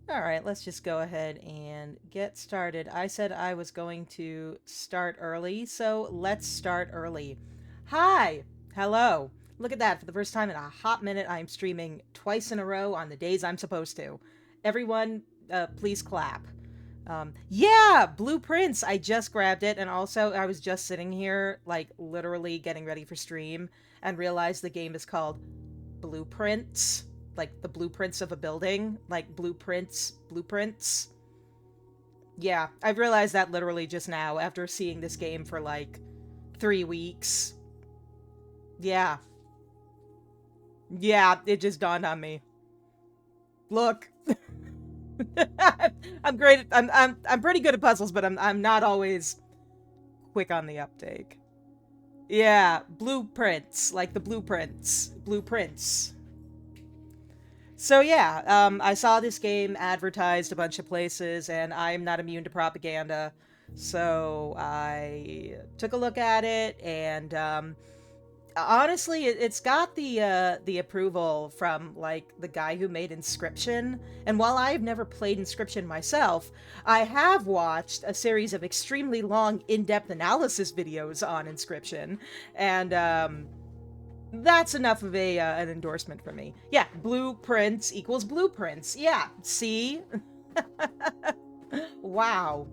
Alright, let's just go ahead and get started. I said I was going to start early, so let's start early. Hi! Hello! Look at that, for the first time in a hot minute, I'm streaming twice in a row on the days I'm supposed to. Everyone, please clap. Yeah! Blueprints! I just grabbed it, and also I was just sitting here, like, literally getting ready for stream, and realized the game is called Blueprints, like the blueprints of a building, like blueprints. Yeah, I've realized that literally just now after seeing this game for like 3 weeks. Yeah, yeah, it just dawned on me. Look, I'm great. I'm pretty good at puzzles, but I'm not always quick on the uptake. Yeah, blueprints, like the blueprints. So yeah, I saw this game advertised a bunch of places, and I'm not immune to propaganda. So I took a look at it, and honestly, it's got the approval from like the guy who made Inscription. And while I've never played Inscription myself, I have watched a series of extremely long, in-depth analysis videos on Inscription, and that's enough of a an endorsement for me. Yeah, blueprints equals blueprints. Yeah, see? Wow.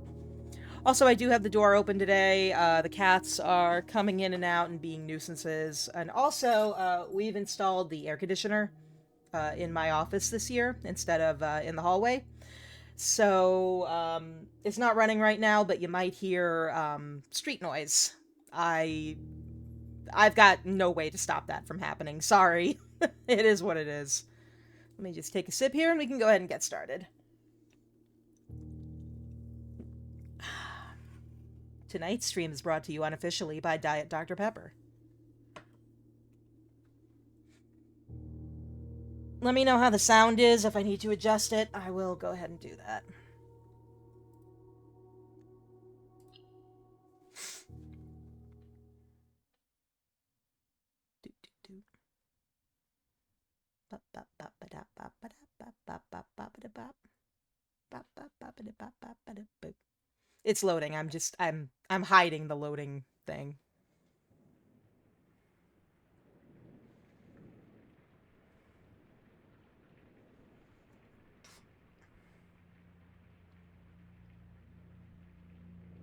Also, I do have the door open today. The cats are coming in and out and being nuisances. And also, we've installed the air conditioner in my office this year instead of in the hallway. So, it's not running right now, but you might hear street noise. I I've got no way to stop that from happening. Sorry. It is what it is. Let me just take a sip here and we can go ahead and get started. Tonight's stream is brought to you unofficially by Diet Dr. Pepper. Let me know how the sound is. If I need to adjust it, I will go ahead and do that. It's loading. I'm hiding the loading thing.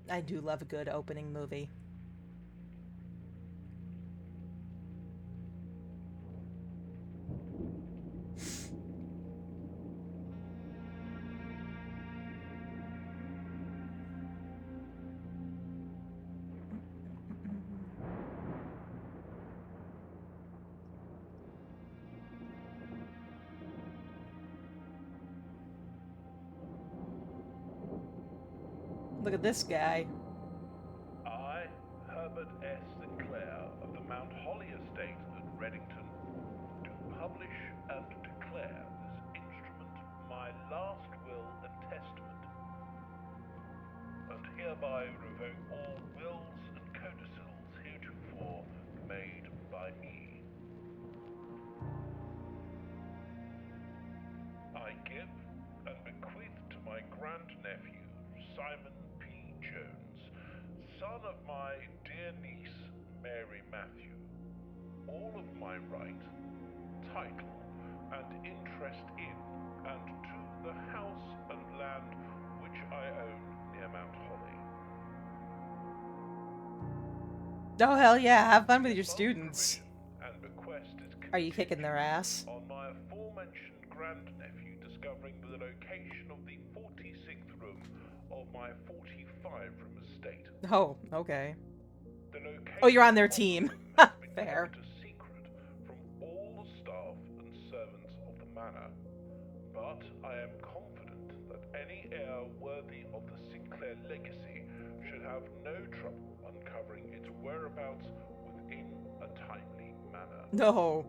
I do love a good opening movie. Look at this guy. I, Herbert S. Sinclair of the Mount Holly Estate at Reddington, do publish and declare this instrument my last will and testament, and hereby revoke all wills and codicils heretofore made by me. I give and bequeath to my grandnephew, Simon P. Jones, son of my dear niece, Mary Matthew, all of my right, title, and interest in and to the house and land which I own near Mount Holly. Oh, hell yeah. Have fun with your The above students. provision and bequest is Are you kicking their contingent ass? on my aforementioned grandnephew discovering the location of the 46th room of my 45-room estate. Oh, okay. The location Oh, you're on their of the team. room has been Fair. kept a secret from all the staff and servants of the manor, but I am confident that any heir worthy of the Sinclair legacy should have no trouble uncovering its whereabouts within a timely manner. No.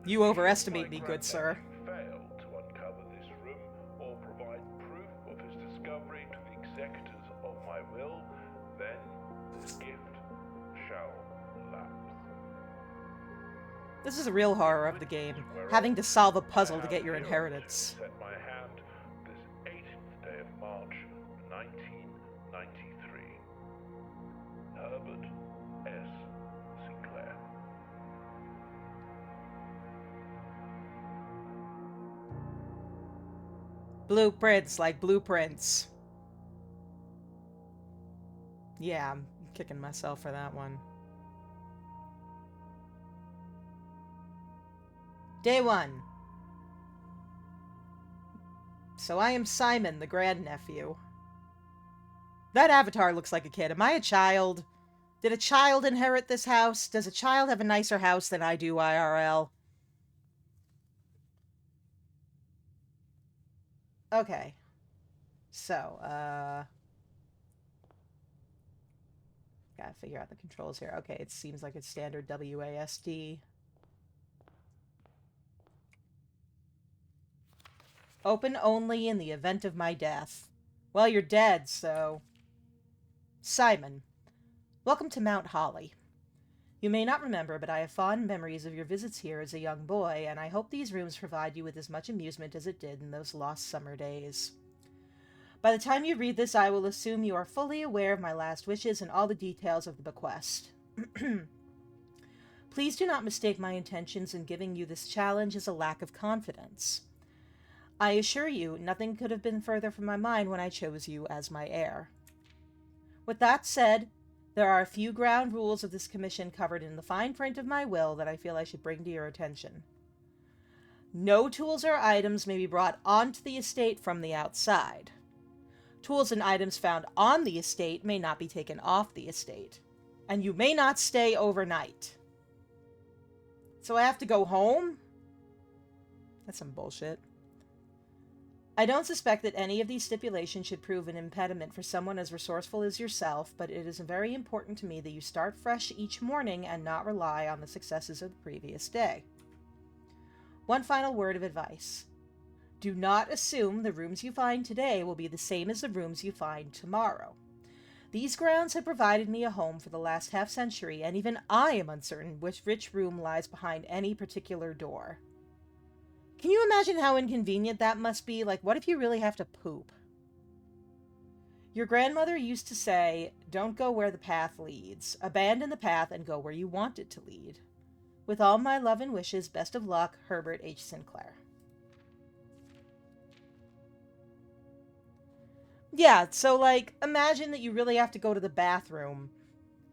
You Should overestimate my me, good sir. grandnephew fail to uncover this room or provide proof of his discovery to the executors of my will, then this gift shall lapse. This is a real horror of the game. Having to solve a puzzle to get your inheritance. Set my hand this March 1993. Herbert S. Sinclair. Blueprints, like blueprints. Yeah, I'm kicking myself for that one. Day 1. So I am Simon, the grandnephew. That avatar looks like a kid. Am I a child? Did a child inherit this house? Does a child have a nicer house than I do IRL? Okay. So, gotta figure out the controls here. Okay, it seems like it's standard WASD. Open only in the event of my death. Well, you're dead, so... Simon, welcome to Mount Holly. You may not remember, but I have fond memories of your visits here as a young boy, and I hope these rooms provide you with as much amusement as it did in those lost summer days. By the time you read this, I will assume you are fully aware of my last wishes and all the details of the bequest. Please do not mistake my intentions in giving you this challenge as a lack of confidence. I assure you, nothing could have been further from my mind when I chose you as my heir. With that said, there are a few ground rules of this commission covered in the fine print of my will that I feel I should bring to your attention. No tools or items may be brought onto the estate from the outside. Tools and items found on the estate may not be taken off the estate. And you may not stay overnight. So I have to go home? That's some bullshit. I don't suspect that any of these stipulations should prove an impediment for someone as resourceful as yourself, but it is very important to me that you start fresh each morning and not rely on the successes of the previous day. One final word of advice. Do not assume the rooms you find today will be the same as the rooms you find tomorrow. These grounds have provided me a home for the last half-century, and even I am uncertain which room lies behind any particular door. Can you imagine how inconvenient that must be? Like, what if you really have to poop? Your grandmother used to say, don't go where the path leads. Abandon the path and go where you want it to lead. With all my love and wishes, best of luck, Herbert H. Sinclair. Yeah, so, like, imagine that you really have to go to the bathroom,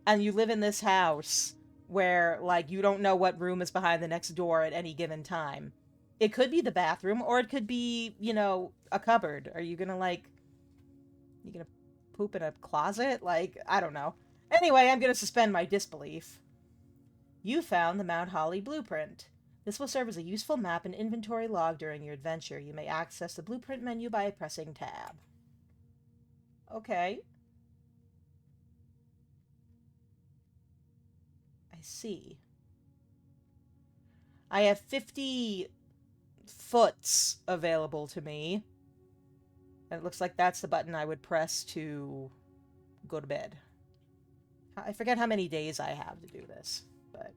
and you live in this house where, like, you don't know what room is behind the next door at any given time. It could be the bathroom, or it could be, you know, a cupboard. Are you gonna, like... You gonna poop in a closet? Like, I don't know. Anyway, I'm gonna suspend my disbelief. You found the Mount Holly blueprint. This will serve as a useful map and inventory log during your adventure. You may access the blueprint menu by pressing tab. Okay. I see. I have 50 foots available to me. And it looks like that's the button I would press to go to bed. I forget how many days I have to do this, but...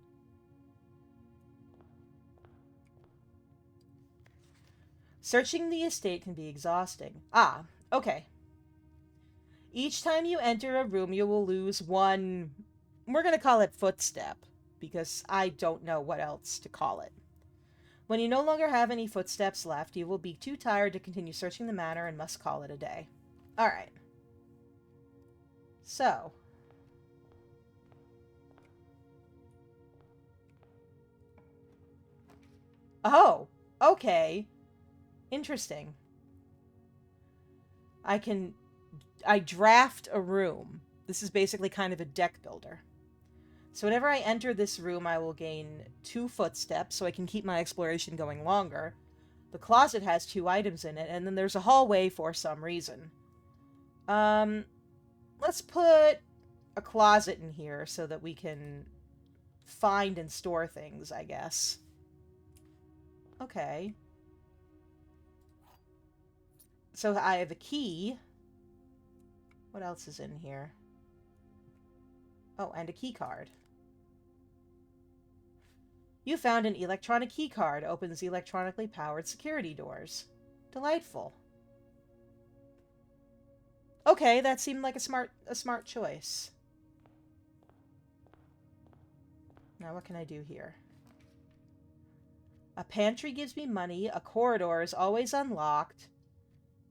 Searching the estate can be exhausting. Ah, okay. Each time you enter a room, you will lose one... We're going to call it footstep, because I don't know what else to call it. When you no longer have any footsteps left, you will be too tired to continue searching the manor and must call it a day. Alright. So. Oh, okay. Interesting. I draft a room. This is basically kind of a deck builder. So whenever I enter this room, I will gain 2 footsteps, so I can keep my exploration going longer. The closet has 2 items in it, and then there's a hallway for some reason. Let's put a closet in here so that we can find and store things, I guess. Okay. So I have a key. What else is in here? Oh, and a key card. You found an electronic key card. Opens electronically powered security doors. Delightful. Okay, that seemed like a smart choice. Now what can I do here? A pantry gives me money, a corridor is always unlocked,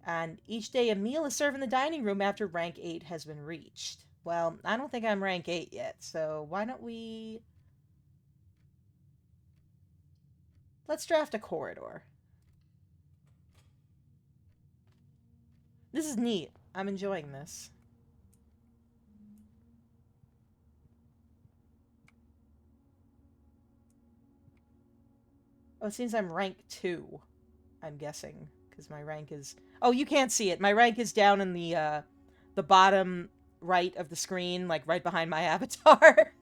and each day a meal is served in the dining room after rank 8 has been reached. Well, I don't think I'm rank 8 yet, so why don't we... Let's draft a corridor. This is neat. I'm enjoying this. Oh, it seems I'm rank 2, I'm guessing, because my rank is... Oh, you can't see it. My rank is down in the bottom right of the screen, like right behind my avatar.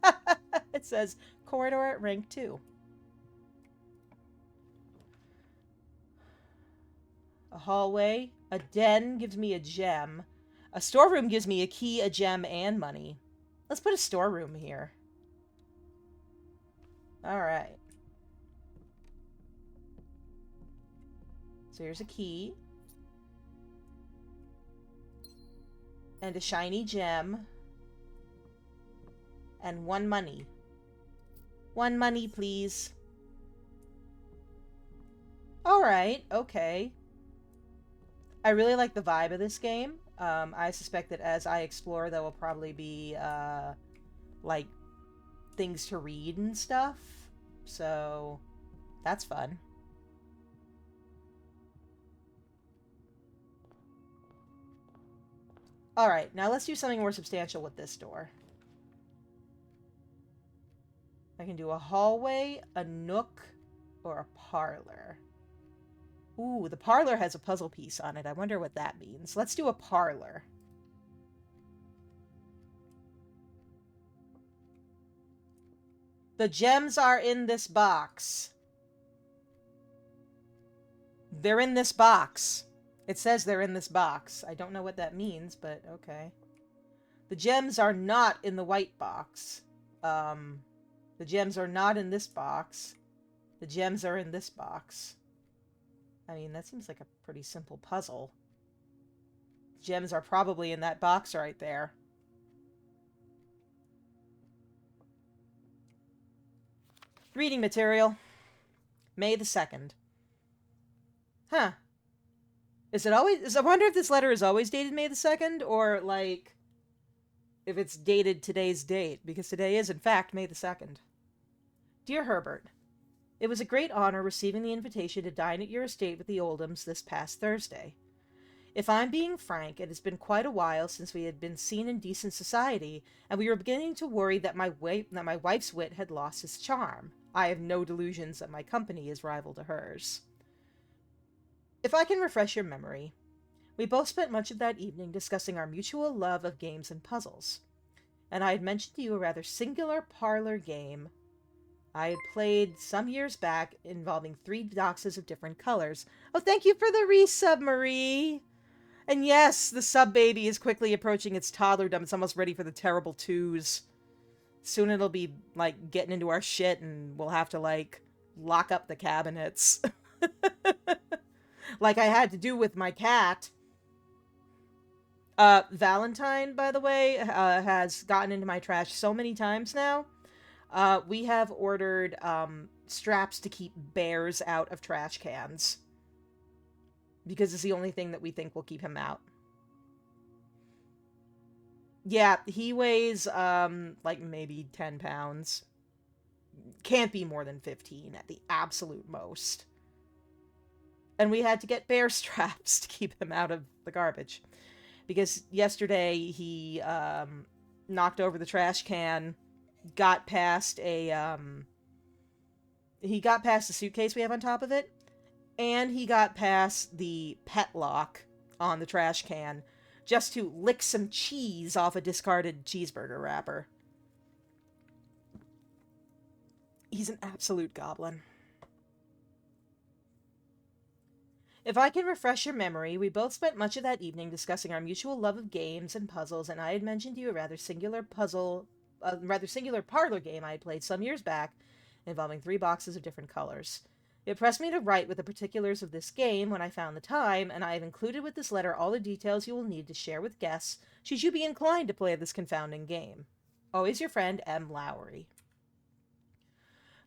It says corridor at rank 2. A hallway. A den gives me a gem. A storeroom gives me a key, a gem, and money. Let's put a storeroom here. Alright. So here's a key. And a shiny gem. And 1 money. 1 money, please. Alright, okay. I really like the vibe of this game. I suspect that as I explore, there will probably be, like, things to read and stuff. So, that's fun. Alright, now let's do something more substantial with this door. I can do a hallway, a nook, or a parlor. Ooh, the parlor has a puzzle piece on it. I wonder what that means. Let's do a parlor. The gems are in this box. They're in this box. It says they're in this box. I don't know what that means, but okay. The gems are not in the white box. The gems are not in this box. The gems are in this box. I mean, that seems like a pretty simple puzzle. The gems are probably in that box right there. Reading material. May the 2nd. Huh. Is it always... I wonder if this letter is always dated May the 2nd, or, like, if it's dated today's date, because today is, in fact, May the 2nd. Dear Herbert, it was a great honor receiving the invitation to dine at your estate with the Oldhams this past Thursday. If I'm being frank, it has been quite a while since we had been seen in decent society, and we were beginning to worry that my wife's wit had lost its charm. I have no delusions that my company is rival to hers. If I can refresh your memory, we both spent much of that evening discussing our mutual love of games and puzzles, and I had mentioned to you a rather singular parlor game I had played some years back involving 3 boxes of different colors. Oh, thank you for the resub, Marie! And yes, the sub baby is quickly approaching its toddlerdom. It's almost ready for the terrible 2s. Soon it'll be, like, getting into our shit and we'll have to, like, lock up the cabinets. Like I had to do with my cat. Valentine, by the way, has gotten into my trash so many times now. We have ordered, straps to keep bears out of trash cans. Because it's the only thing that we think will keep him out. Yeah, he weighs, like maybe 10 pounds. Can't be more than 15 at the absolute most. And we had to get bear straps to keep him out of the garbage. Because yesterday he, knocked over the trash can, got past a, he got past the suitcase we have on top of it, and he got past the pet lock on the trash can just to lick some cheese off a discarded cheeseburger wrapper. He's an absolute goblin. If I can refresh your memory, we both spent much of that evening discussing our mutual love of games and puzzles, and I had mentioned to you a rather singular parlor game I had played some years back, involving 3 boxes of different colors. It pressed me to write with the particulars of this game when I found the time, and I have included with this letter all the details you will need to share with guests should you be inclined to play this confounding game. Always your friend, M. Lowry.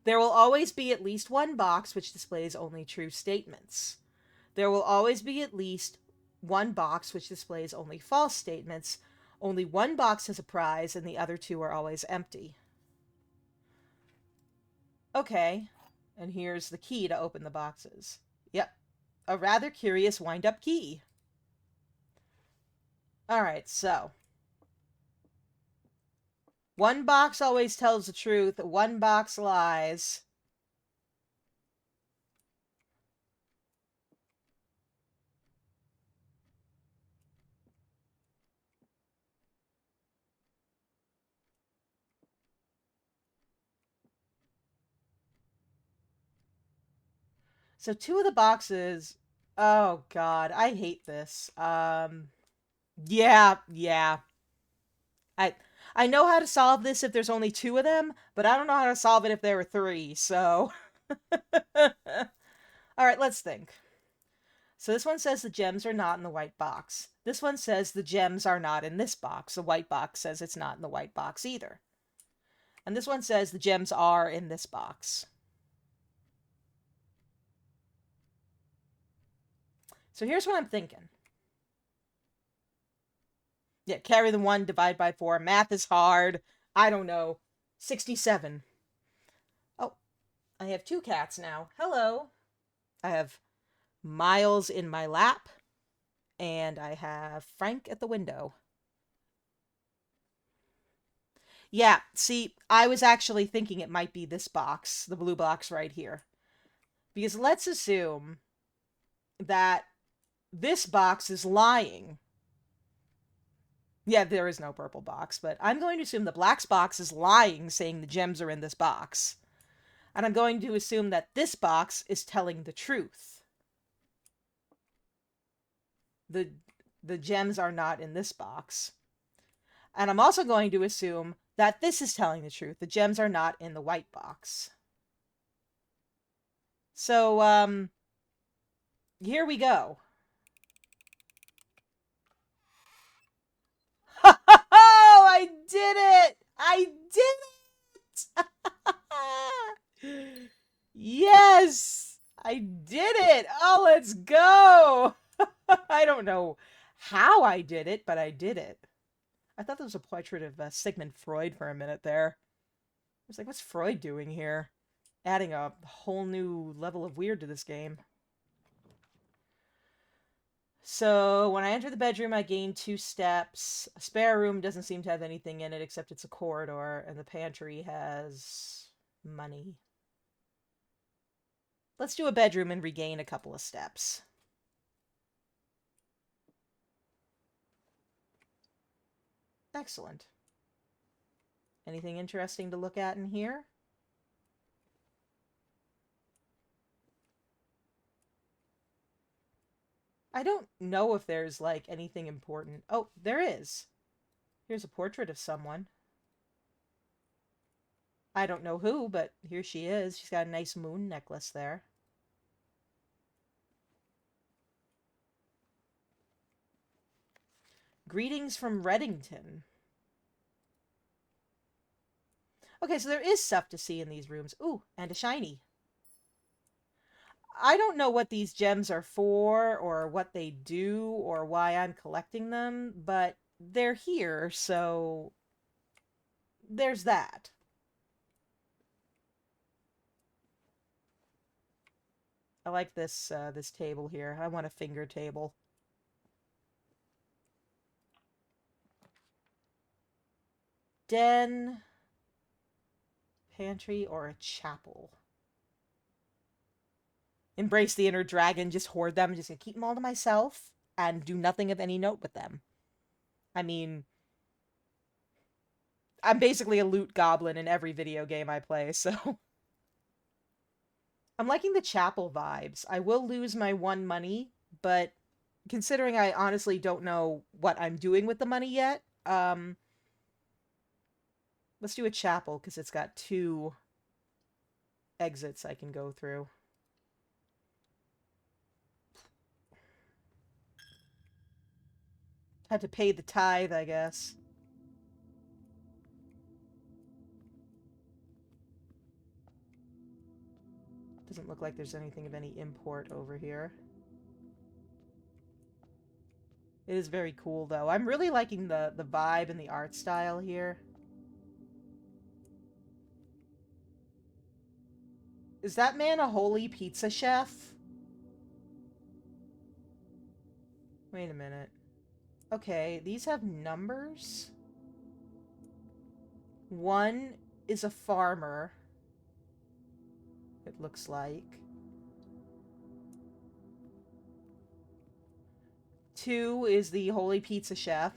There will always be at least one box which displays only true statements. There will always be at least one box which displays only false statements. Only one box has a prize, and the other two are always empty. Okay, and here's the key to open the boxes. Yep, a rather curious wind-up key. Alright, so. One box always tells the truth, one box lies. So two of the boxes... Oh, God, I hate this. Yeah. I I know how to solve this if there's only two of them, but I don't know how to solve it if there were three, so... Alright, let's think. So this one says the gems are not in the white box. This one says the gems are not in this box. The white box says it's not in the white box either. And this one says the gems are in this box. So here's what I'm thinking. Yeah, carry the 1, divide by 4. Math is hard. I don't know. 67. Oh, I have 2 cats now. Hello. I have Miles in my lap, and I have Frank at the window. Yeah, see, I was actually thinking it might be this box, the blue box right here. Because let's assume that this box is lying. Yeah, there is no purple box, but I'm going to assume the black box is lying, saying the gems are in this box. And I'm going to assume that this box is telling the truth. The gems are not in this box. And I'm also going to assume that this is telling the truth. The gems are not in the white box. So, here we go. Oh, I did it! I did it! Yes! I did it! Oh, let's go! I don't know how I did it, but I did it. I thought that was a portrait of Sigmund Freud for a minute there. I was like, what's Freud doing here? Adding a whole new level of weird to this game. So, when I enter the bedroom, I gain 2 steps. A spare room doesn't seem to have anything in it except it's a corridor, and the pantry has money. Let's do a bedroom and regain a couple of steps. Excellent. Anything interesting to look at in here? I don't know if there's, like, anything important. Oh, there is. Here's a portrait of someone. I don't know who, but here she is. She's got a nice moon necklace there. Greetings from Reddington. Okay, so there is stuff to see in these rooms. Ooh, and a shiny. I don't know what these gems are for, or what they do, or why I'm collecting them, but they're here, so there's that. I like this this table here. I want a finger table. Den, pantry, or a chapel. Embrace the inner dragon, just hoard them, just gonna keep them all to myself, and do nothing of any note with them. I mean, I'm basically a loot goblin in every video game I play, so... I'm liking the chapel vibes. I will lose my 1 money, but considering I honestly don't know what I'm doing with the money yet, let's do a chapel, because it's got 2 exits I can go through. Had to pay the tithe, I guess. Doesn't look like there's anything of any import over here. It is very cool, though. I'm really liking the vibe and the art style here. Is that man a holy pizza chef? Wait a minute. Okay, these have numbers. 1 is a farmer, it looks like. 2 is the holy pizza chef.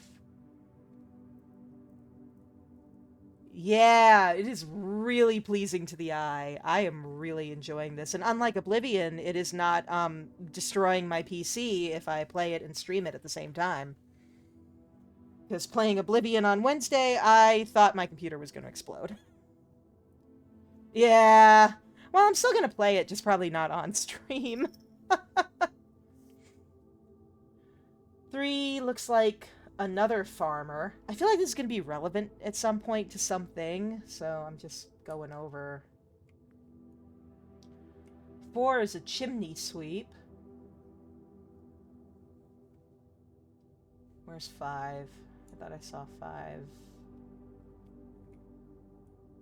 Yeah, it is really pleasing to the eye. I am really enjoying this. And unlike Oblivion, it is not destroying my PC if I play it and stream it at the same time. Because playing Oblivion on Wednesday, I thought my computer was going to explode. Yeah. Well, I'm still going to play it, just probably not on stream. 3 looks like another farmer. I feel like this is going to be relevant at some point to something, so I'm just going over. 4 is a chimney sweep. Where's 5? I thought I saw 5.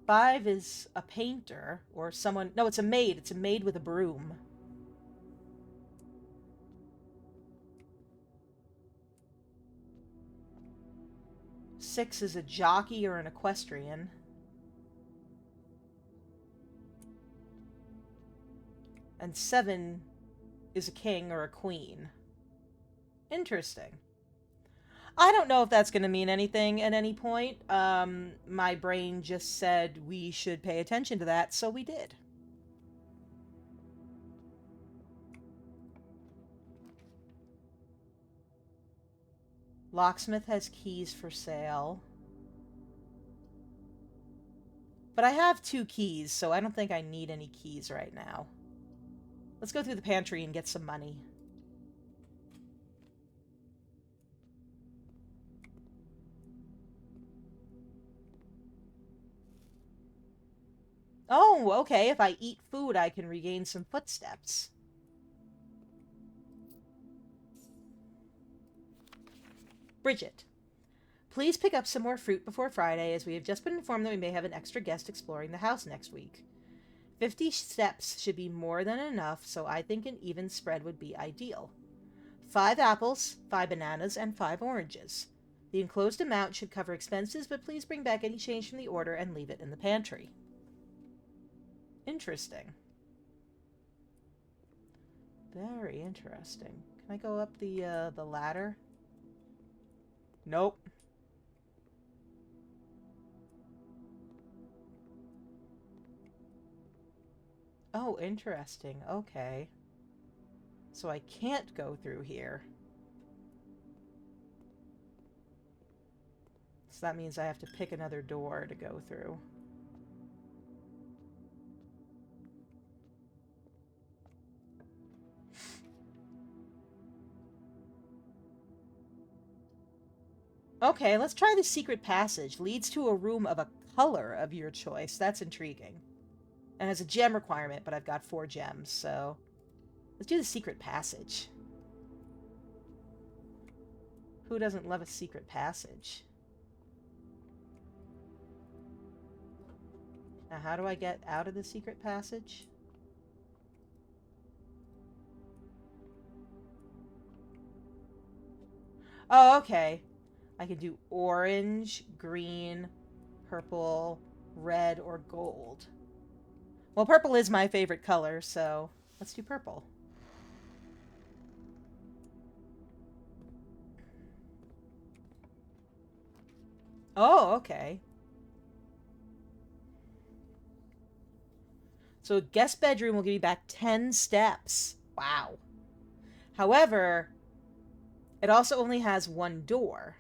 5 is a painter, or someone... No, it's a maid. It's a maid with a broom. Six is a jockey or an equestrian. And 7 is a king or a queen. Interesting. I don't know if that's going to mean anything at any point. My brain just said we should pay attention to that, so we did. Locksmith has keys for sale. But I have 2 keys, so I don't think I need any keys right now. Let's go through the pantry and get some money. Oh, okay. If I eat food, I can regain some footsteps. Bridget. Please pick up some more fruit before Friday, as we have just been informed that we may have an extra guest exploring the house next week. 50 steps should be more than enough, so I think an even spread would be ideal. 5 apples, 5 bananas, and 5 oranges. The enclosed amount should cover expenses, but please bring back any change from the order and leave it in the pantry. Interesting. Very interesting. Can I go up the ladder? Nope. Oh, interesting. Okay. So I can't go through here. So that means I have to pick another door to go through. Okay, let's try the secret passage. Leads to a room of a color of your choice. That's intriguing. And has a gem requirement, but I've got 4 gems, so... Let's do the secret passage. Who doesn't love a secret passage? Now, how do I get out of the secret passage? Oh, okay. I can do orange, green, purple, red, or gold. Well, purple is my favorite color, so let's do purple. Oh, okay. So a guest bedroom will give you back 10 steps. Wow. However, it also only has 1 door.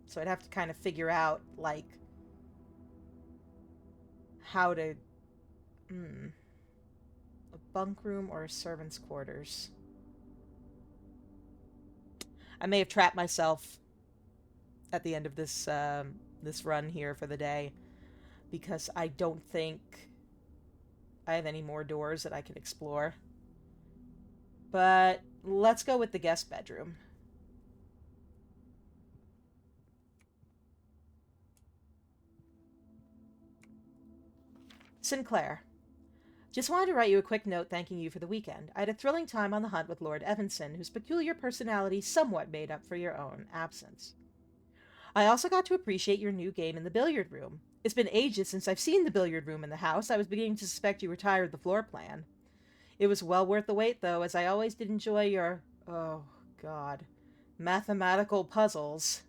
So I'd have to kind of figure out, like, how to... A bunk room or a servant's quarters. I may have trapped myself at the end of this run here for the day, because I don't think I have any more doors that I can explore. But let's go with the guest bedroom. Sinclair. Just wanted to write you a quick note thanking you for the weekend. I had a thrilling time on the hunt with Lord Evanson, whose peculiar personality somewhat made up for your own absence. I also got to appreciate your new game in the billiard room. It's been ages since I've seen the billiard room in the house. I was beginning to suspect you retired the floor plan. It was well worth the wait, though, as I always did enjoy your, oh, God, mathematical puzzles.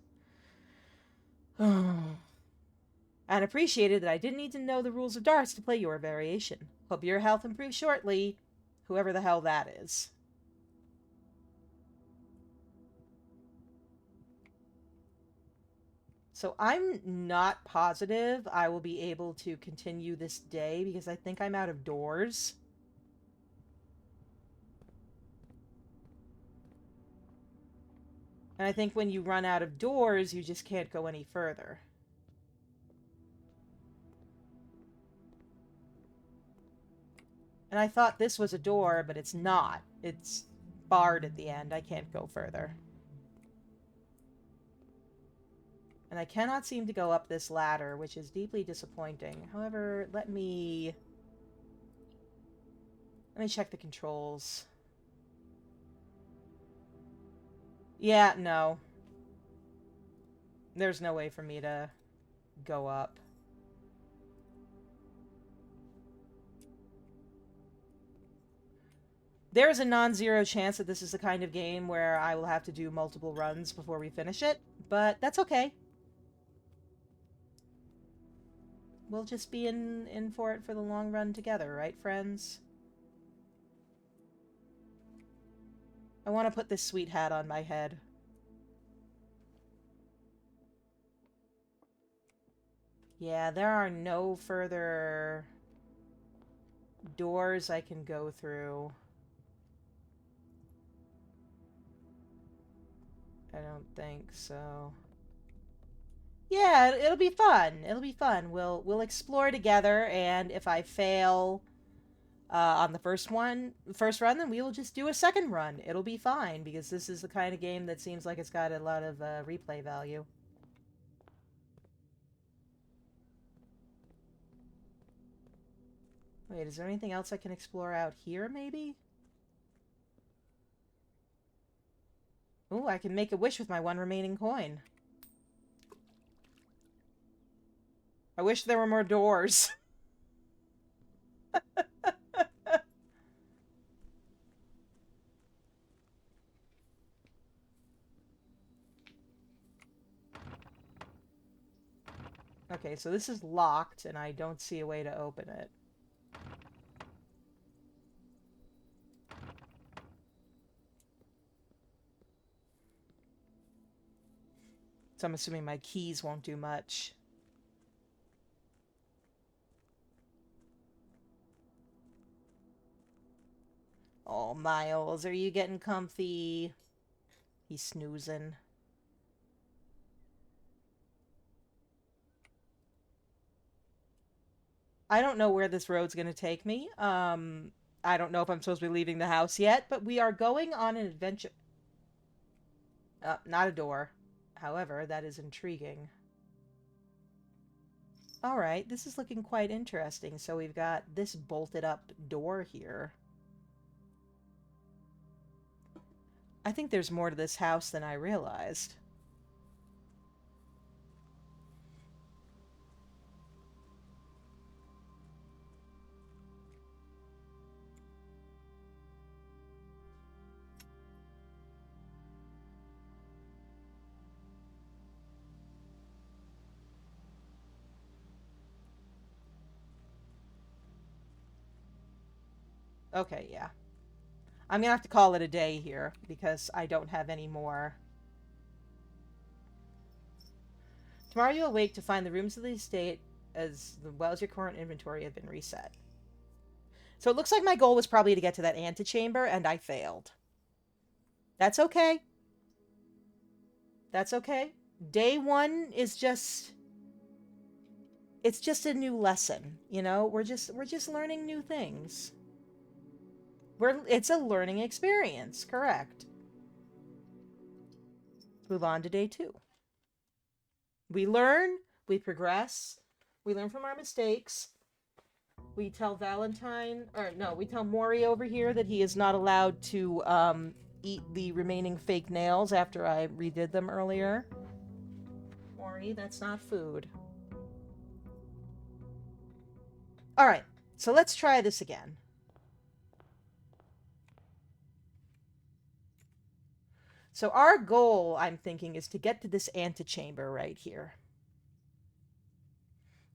And appreciated that I didn't need to know the rules of darts to play your variation. Hope your health improves shortly, whoever the hell that is. So I'm not positive I will be able to continue this day because I think I'm out of doors. And I think when you run out of doors, you just can't go any further. And I thought this was a door, but it's not. It's barred at the end. I can't go further. And I cannot seem to go up this ladder, which is deeply disappointing. However, let me check the controls. Yeah, no. There's no way for me to go up. There is a non-zero chance that this is the kind of game where I will have to do multiple runs before we finish it, but that's okay. We'll just be in for it for the long run together, right, friends? I want to put this sweet hat on my head. Yeah, there are no further doors I can go through. I don't think so. Yeah, it'll be fun. It'll be fun. We'll explore together, and if I fail on the first run, then we will just do a second run. It'll be fine because this is the kind of game that seems like it's got a lot of replay value. Wait, is there anything else I can explore out here, maybe? Ooh, I can make a wish with my one remaining coin. I wish there were more doors. Okay, so this is locked, and I don't see a way to open it. So I'm assuming my keys won't do much. Oh, Miles, are you getting comfy? He's snoozing. I don't know where this road's gonna take me. I don't know if I'm supposed to be leaving the house yet, but we are going on an adventure. Not a door. However, that is intriguing. Alright, this is looking quite interesting. So we've got this bolted up door here. I think there's more to this house than I realized. Okay, yeah. I'm gonna have to call it a day here because I don't have any more. Tomorrow you awake to find the rooms of the estate as well as your current inventory have been reset. So it looks like my goal was probably to get to that antechamber, and I failed. That's okay. That's okay. Day one is just it's just a new lesson, you know? We're just learning new things. It's a learning experience, correct. Move on to day two. We learn, we progress, we learn from our mistakes. We tell Valentine, or no, we tell Maury over here that he is not allowed to eat the remaining fake nails after I redid them earlier. Maury, that's not food. Alright, so let's try this again. So our goal, I'm thinking, is to get to this antechamber right here.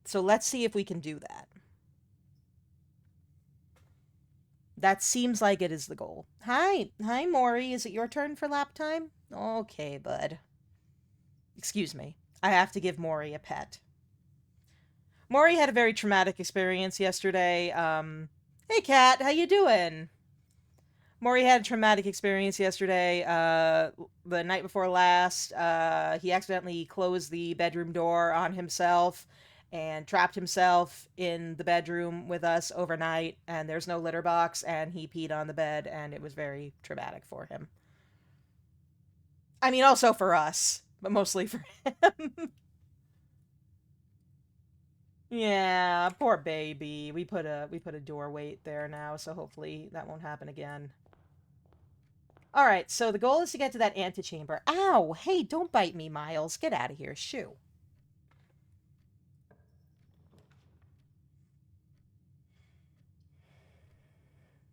So let's see if we can do that. That seems like it is the goal. Hi, Maury. Is it your turn for lap time? Okay, bud. Excuse me. I have to give Maury a pet. Maury had a very traumatic experience yesterday. Hey, cat, how you doing? Maury had a traumatic experience yesterday. The night before last, he accidentally closed the bedroom door on himself and trapped himself in the bedroom with us overnight. And there's no litter box, and he peed on the bed, and it was very traumatic for him. I mean, also for us, but mostly for him. Yeah, poor baby. We put a door weight there now, so hopefully that won't happen again. All right, so the goal is to get to that antechamber. Ow! Hey, don't bite me, Miles. Get out of here. Shoo.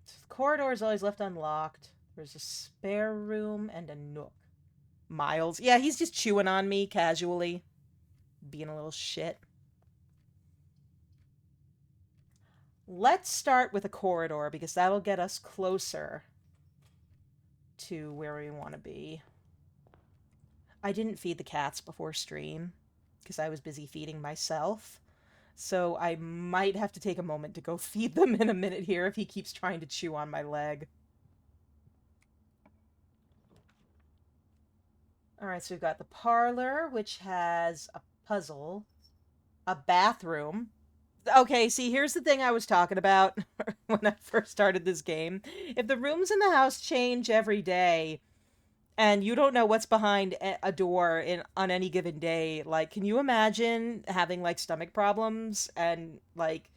So the corridor is always left unlocked. There's a spare room and a nook. Miles. Yeah, he's just chewing on me casually. Being a little shit. Let's start with a corridor because that'll get us closer to where we want to be. I didn't feed the cats before stream because I was busy feeding myself. So I might have to take a moment to go feed them in a minute here if he keeps trying to chew on my leg. Alright, so we've got the parlor, which has a puzzle, a bathroom. Okay, see, here's the thing I was talking about when I first started this game. If the rooms in the house change every day, and you don't know what's behind a door on any given day, like, can you imagine having like stomach problems and like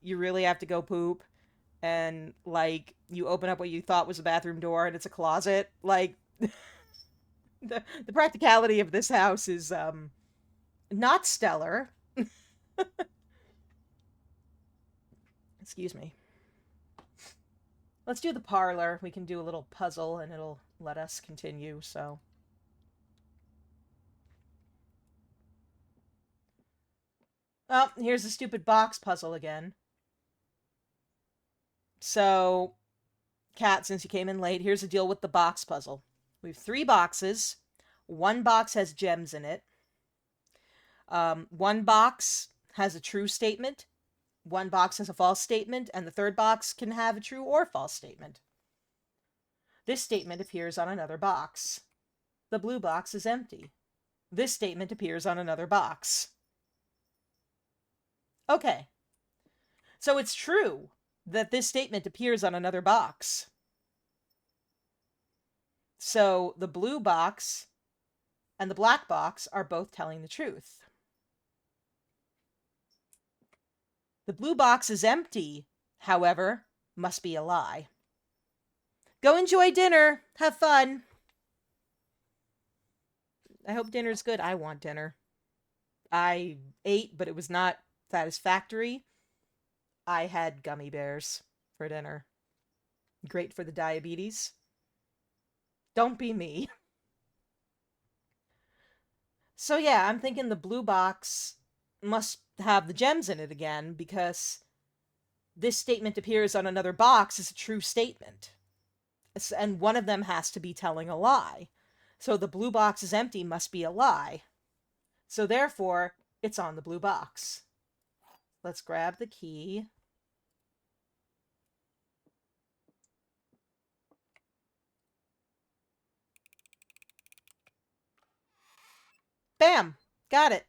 you really have to go poop and like you open up what you thought was a bathroom door and it's a closet? Like the practicality of this house is not stellar. Excuse me. Let's do the parlor. We can do a little puzzle and it'll let us continue, so oh, here's the stupid box puzzle again. So, Kat, since you came in late, here's the deal with the box puzzle. We have 3 boxes. One box has gems in it. One box has a true statement. One box has a false statement, and the third box can have a true or false statement. This statement appears on another box. The blue box is empty. This statement appears on another box. Okay. So it's true that this statement appears on another box. So the blue box and the black box are both telling the truth. The blue box is empty, however, must be a lie. Go enjoy dinner. Have fun. I hope dinner's good. I want dinner. I ate, but it was not satisfactory. I had gummy bears for dinner. Great for the diabetes. Don't be me. So yeah, I'm thinking the blue box must have the gems in it again because this statement appears on another box as a true statement. And one of them has to be telling a lie. So the blue box is empty must be a lie. So therefore, it's on the blue box. Let's grab the key. Bam! Got it.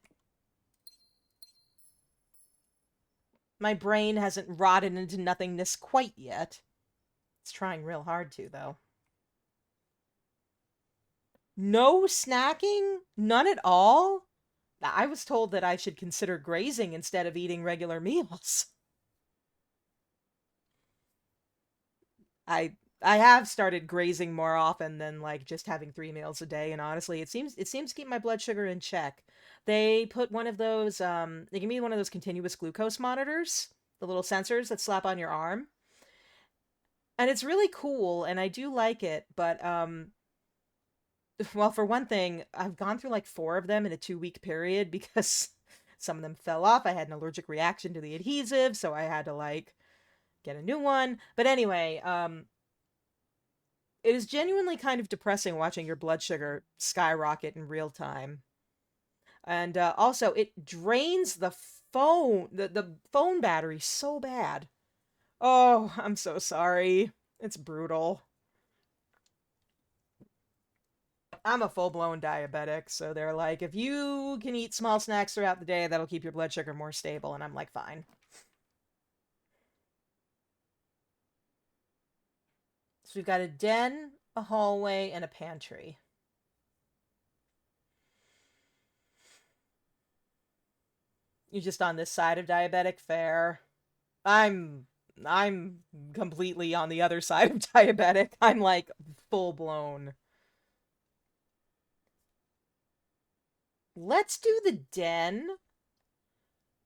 My brain hasn't rotted into nothingness quite yet. It's trying real hard to, though. No snacking? None at all? I was told that I should consider grazing instead of eating regular meals. I I have started grazing more often than like just having 3 meals a day, and honestly, it seems to keep my blood sugar in check. They put one of those they give me one of those continuous glucose monitors, the little sensors that slap on your arm. And it's really cool and I do like it, but well, for one thing, I've gone through like 4 of them in a 2-week period because some of them fell off. I had an allergic reaction to the adhesive, so I had to like get a new one. But anyway, it is genuinely kind of depressing watching your blood sugar skyrocket in real time. And also, it drains the phone battery so bad. Oh, I'm so sorry. It's brutal. I'm a full-blown diabetic, so they're like, if you can eat small snacks throughout the day, that'll keep your blood sugar more stable, and I'm like, fine. So we've got a den, a hallway, and a pantry. You're just on this side of diabetic fare. I'm I'm completely on the other side of diabetic. I'm like full blown. Let's do the den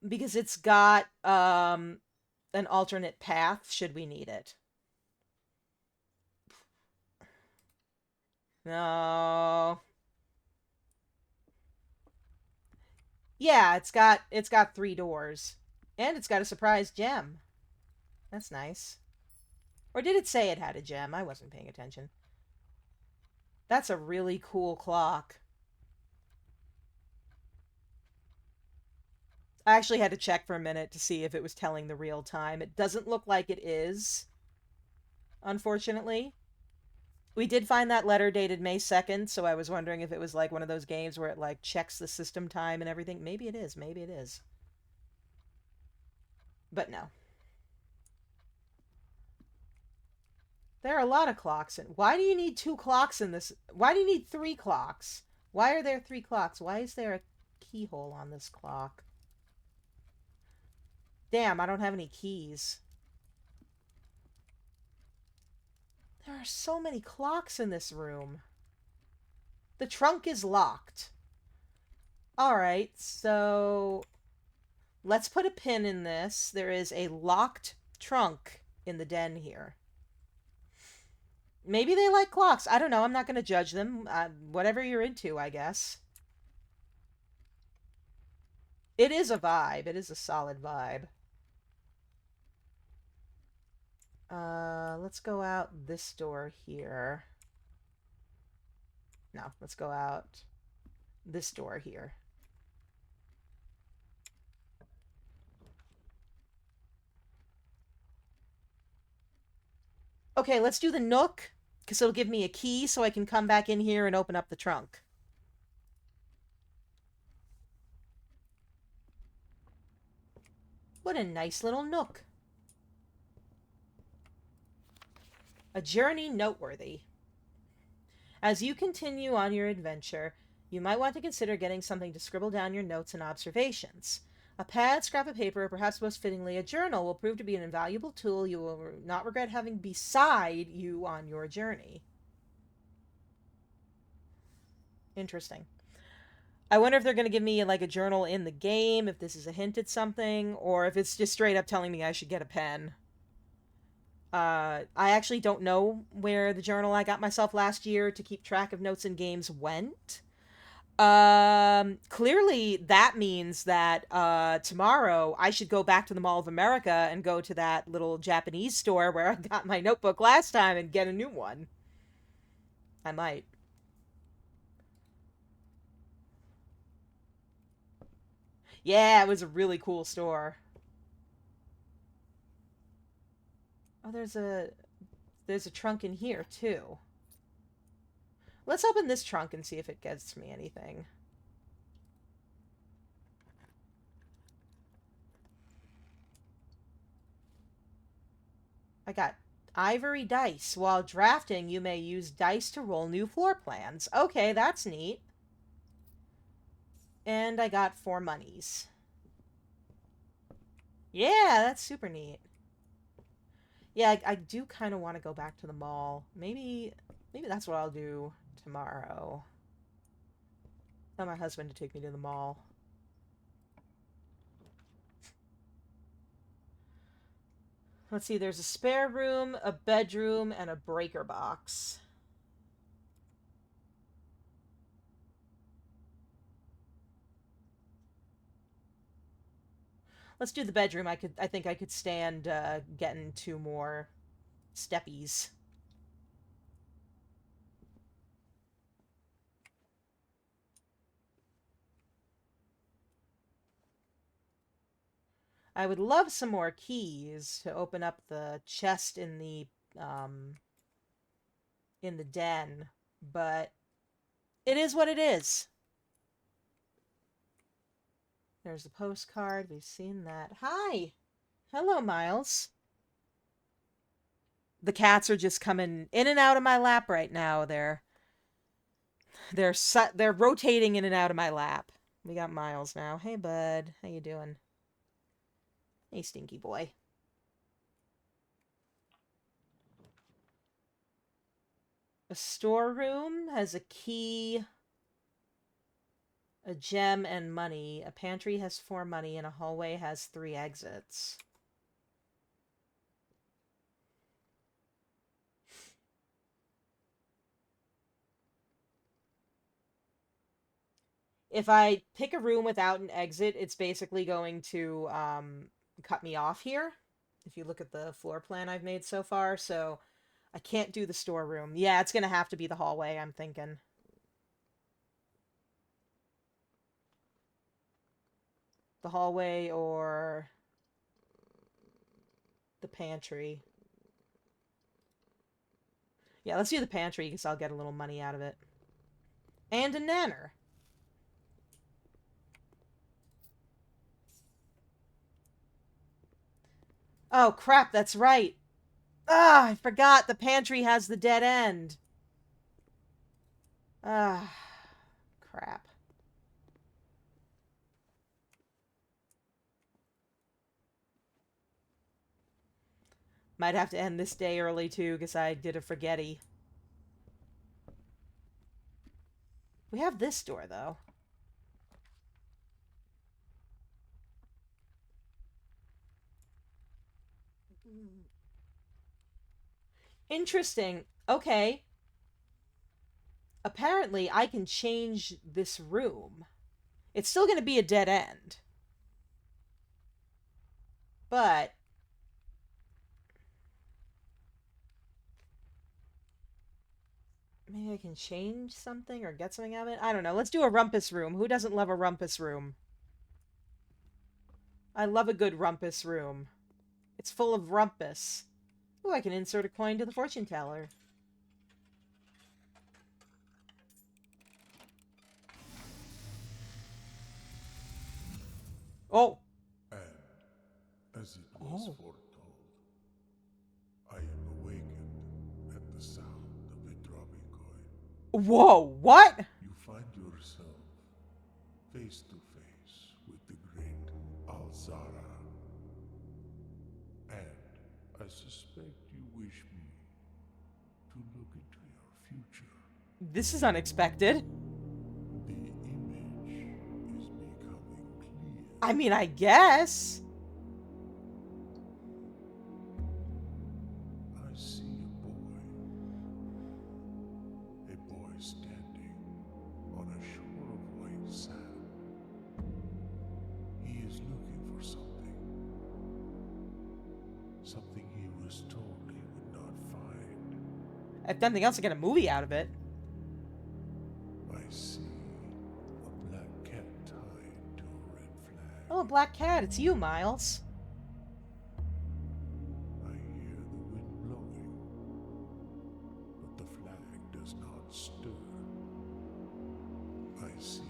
because it's got an alternate path should we need it. No. Yeah, it's got 3 doors. And it's got a surprise gem. That's nice. Or did it say it had a gem? I wasn't paying attention. That's a really cool clock. I actually had to check for a minute to see if it was telling the real time. It doesn't look like it is, unfortunately. We did find that letter dated May 2nd, so I was wondering if it was like one of those games where it like checks the system time and everything. Maybe it is, maybe it is. But no. There are a lot of clocks in. Why do you need 2 clocks in this? Why do you need 3 clocks? Why are there 3 clocks? Why is there a keyhole on this clock? Damn, I don't have any keys. There are so many clocks in this room. The trunk is locked. Alright, so let's put a pin in this. There is a locked trunk in the den here. Maybe they like clocks. I don't know. I'm not going to judge them. Whatever you're into, I guess. It is a vibe. It is a solid vibe. Let's go out this door here. No, let's go out this door here. Okay, let's do the nook, because it'll give me a key so I can come back in here and open up the trunk. What a nice little nook. A journey noteworthy. As you continue on your adventure, you might want to consider getting something to scribble down your notes and observations. A pad, scrap of paper, or perhaps most fittingly a journal will prove to be an invaluable tool you will not regret having beside you on your journey. Interesting. I wonder if they're going to give me like a journal in the game, if this is a hint at something, or if it's just straight up telling me I should get a pen. I actually don't know where the journal I got myself last year to keep track of notes and games went. Clearly that means that tomorrow I should go back to the Mall of America and go to that little Japanese store where I got my notebook last time and get a new one. I might. Yeah, it was a really cool store. Oh, there's a trunk in here too. Let's open this trunk and see if it gets me anything. I got ivory dice. While drafting, you may use dice to roll new floor plans. Okay, that's neat. And I got 4 monies. Yeah, that's super neat. Yeah, I do kind of want to go back to the mall. Maybe that's what I'll do tomorrow. Tell my husband to take me to the mall. Let's see, there's a spare room, a bedroom, and a breaker box. Let's do the bedroom. I think I could stand getting 2 more steppies. I would love some more keys to open up the chest um in the den, but it is what it is. There's a postcard. We've seen that. Hi. Hello, Miles. The cats are just coming in and out of my lap right now. They're rotating in and out of my lap. We got Miles now. Hey, bud. How you doing? Hey, stinky boy. A storeroom has a key, a gem, and money. A pantry has 4 money, and a hallway has 3 exits. If I pick a room without an exit, it's basically going to cut me off here. If you look at the floor plan I've made so far, so I can't do the storeroom. Yeah, it's gonna have to be the hallway, I'm thinking. The hallway or the pantry. Yeah, let's do the pantry because I'll get a little money out of it. And a nanner. Oh, crap, that's right. Ah, I forgot the pantry has the dead end. Ah, crap. Might have to end this day early, too, because I did a forgetty. We have this door, though. Interesting. Okay. Apparently, I can change this room. It's still going to be a dead end. But maybe I can change something or get something out of it? I don't know. Let's do a rumpus room. Who doesn't love a rumpus room? I love a good rumpus room. It's full of rumpus. Ooh, I can insert a coin to the fortune teller. Oh! And, as it was foretold, I am awakened at the sound of a dropping coin. Whoa, what? You find yourself face to face with the great Alzara. And I suspect you wish me to look into your future. This is unexpected. The image is becoming clear. I mean, I guess. I see a boy standing on a shore of white sand. He is looking for something. Something he was told he would not find. If nothing else, I get a movie out of it. I see a black cat tied to a red flag. Oh, a black cat. It's you, Miles. I hear the wind blowing, but the flag does not stir. I see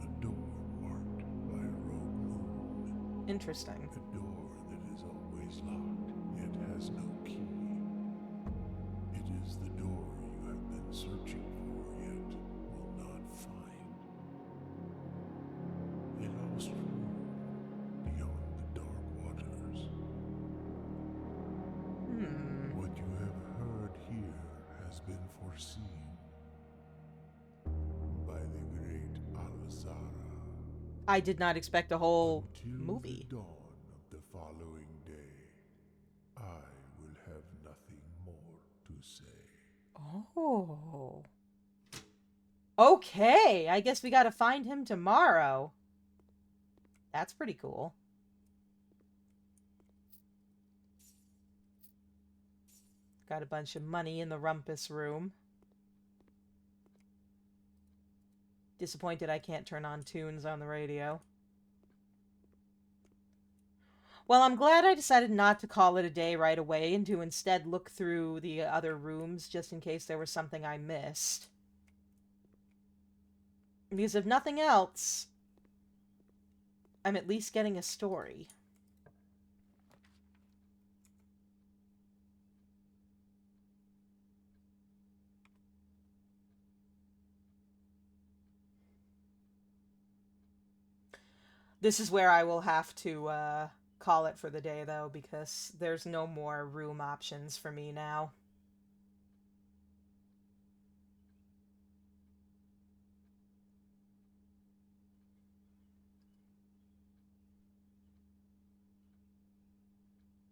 a door marked by a rogue moon. Interesting. A door that is always locked, yet has no key. It is the door you have been searching for yet will not find. A lost room beyond the dark waters. What you have heard here has been foreseen by the great Al-Zara. I did not expect a whole Until movie. the dawn of the following day, I will have nothing more to say. Oh. Okay, I guess we gotta find him tomorrow. That's pretty cool. Got a bunch of money in the rumpus room. Disappointed I can't turn on tunes on the radio. Well, I'm glad I decided not to call it a day right away and to instead look through the other rooms just in case there was something I missed. Because if nothing else, I'm at least getting a story. This is where I will have to call it for the day, though, because there's no more room options for me now.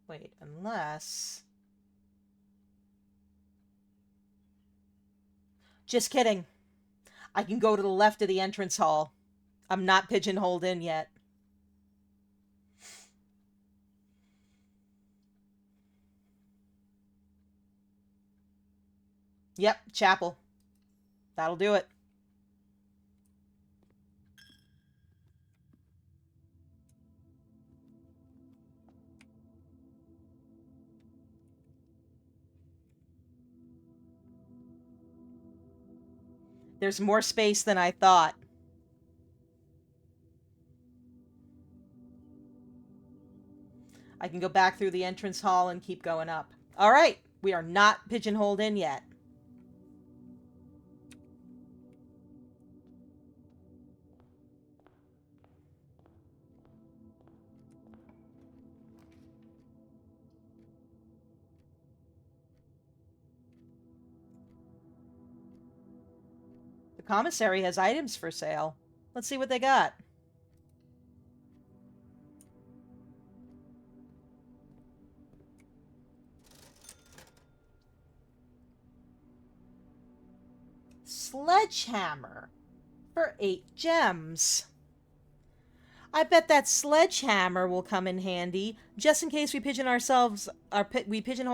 Wait, unless... Just kidding. I can go to the left of the entrance hall. I'm not pigeonholed in yet. Yep, chapel. That'll do it. There's more space than I thought. I can go back through the entrance hall and keep going up. All right, we are not pigeonholed in yet. The commissary has items for sale. Let's see what they got. Sledgehammer for 8 gems. I bet that sledgehammer will come in handy just in case we pigeonhole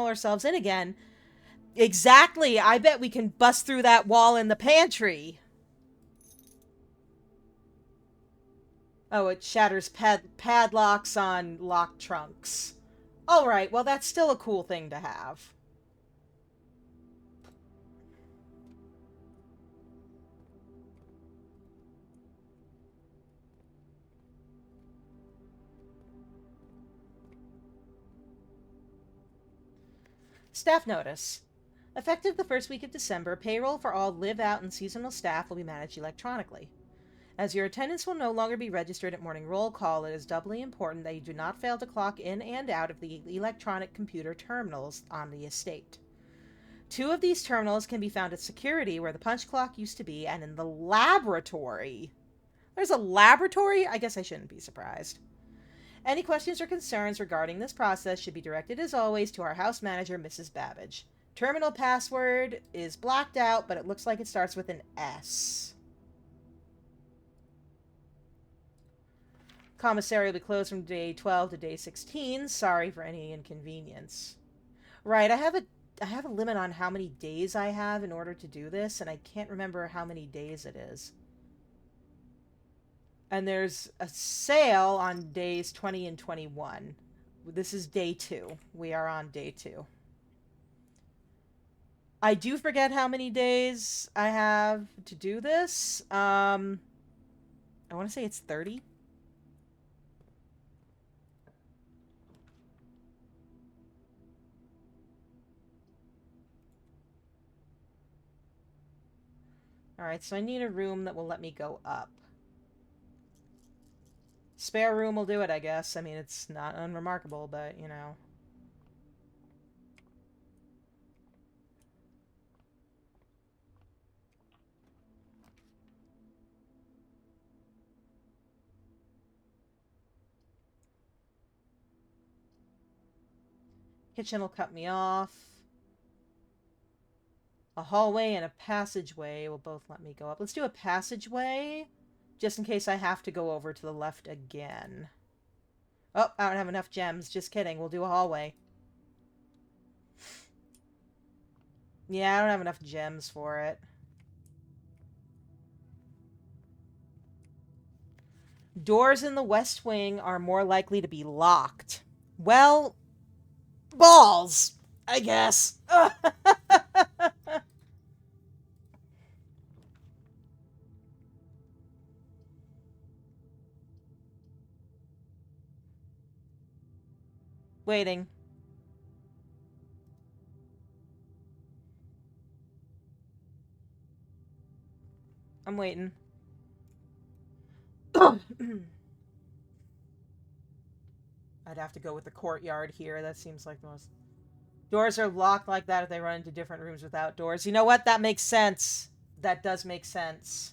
ourselves in again. Exactly. I bet we can bust through that wall in the pantry. Oh, it shatters padlocks on locked trunks. All right, well, that's still a cool thing to have. Staff notice. Effective the first week of December, payroll for all live-out and seasonal staff will be managed electronically. As your attendance will no longer be registered at morning roll call, it is doubly important that you do not fail to clock in and out of the electronic computer terminals on the estate. 2 of these terminals can be found at security, where the punch clock used to be, and in the laboratory. There's a laboratory? I guess I shouldn't be surprised. Any questions or concerns regarding this process should be directed, as always, to our house manager, Mrs. Babbage. Terminal password is blacked out, but it looks like it starts with an S. Commissary will be closed from day 12 to day 16. Sorry for any inconvenience. Right, I have a limit on how many days I have in order to do this, and I can't remember how many days it is. And there's a sale on days 20 and 21. This is day 2. We are on day 2. I do forget how many days I have to do this. I want to say it's 30. Alright, so I need a room that will let me go up. Spare room will do it, I guess. I mean, it's not unremarkable, but, you know. Kitchen will cut me off. A hallway and a passageway will both let me go up. Let's do a passageway, just in case I have to go over to the left again. Oh, I don't have enough gems. Just kidding. We'll do a hallway. Yeah, I don't have enough gems for it. Doors in the West Wing are more likely to be locked. Well, balls, I guess. Waiting. I'm waiting. I'd have to go with the courtyard here. That seems like the most... Doors are locked like that if they run into different rooms without doors. You know what? That makes sense. That does make sense.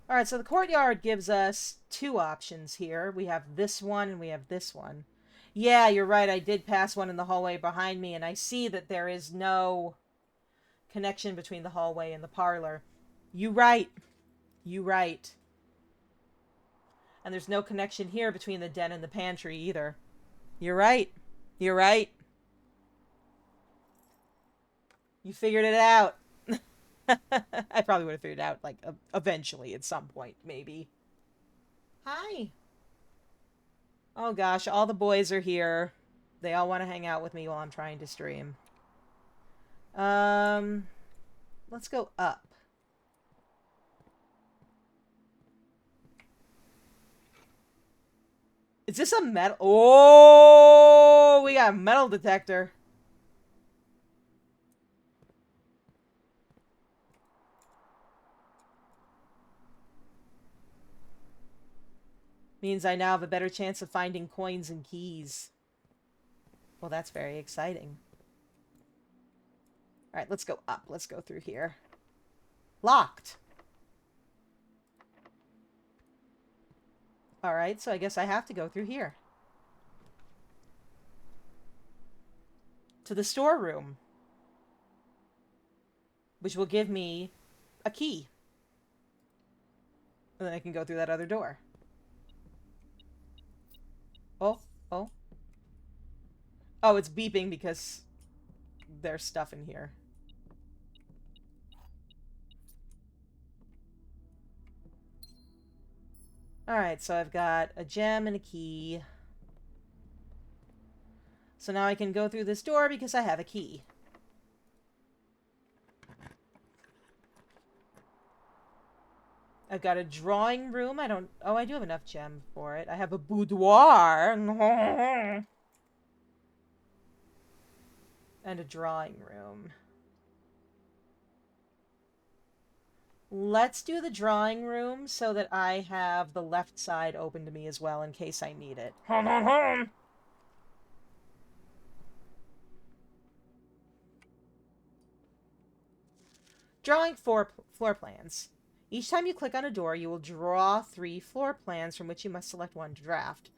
Alright, so the courtyard gives us two options here. We have this one and we have this one. Yeah, you're right. I did pass one in the hallway behind me, and I see that there is no connection between the hallway and the parlor. You right. You right. And there's no connection here between the den and the pantry either. You're right. You're right. You figured it out. I probably would have figured it out, like, eventually at some point, maybe. Hi. Oh gosh, all the boys are here. They all want to hang out with me while I'm trying to stream. Let's go up. Is this a metal? Oh, we got a metal detector. Means I now have a better chance of finding coins and keys. Well, that's very exciting. Alright, let's go up. Let's go through here. Locked. Alright, so I guess I have to go through here. To the storeroom. Which will give me a key. And then I can go through that other door. Oh, oh. Oh, it's beeping because there's stuff in here. Alright, so I've got a gem and a key. So now I can go through this door because I have a key. I've got a drawing room. I don't... Oh, I do have enough gem for it. I have a boudoir. And a drawing room. Let's do the drawing room so that I have the left side open to me as well in case I need it. Drawing floor plans. Each time you click on a door, you will draw 3 floor plans from which you must select one to draft.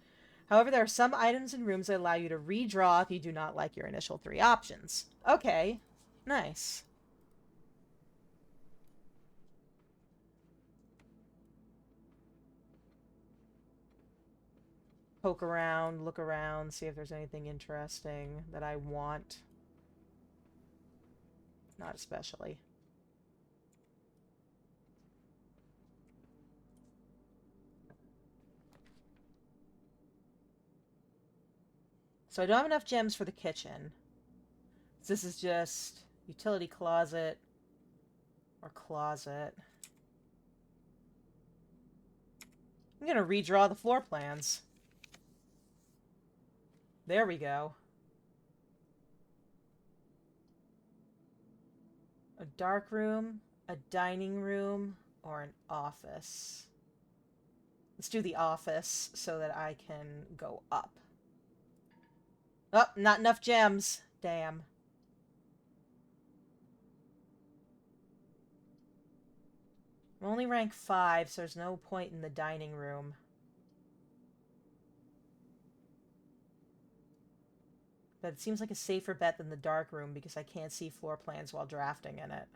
However, there are some items and rooms that allow you to redraw if you do not like your initial 3 options. Okay, nice. Poke around, look around, see if there's anything interesting that I want. Not especially. So I don't have enough gems for the kitchen. This is just utility closet or closet. I'm gonna redraw the floor plans. There we go. A dark room, a dining room, or an office. Let's do the office so that I can go up. Oh, not enough gems. Damn. I'm only rank 5, so there's no point in the dining room. But it seems like a safer bet than the dark room because I can't see floor plans while drafting in it.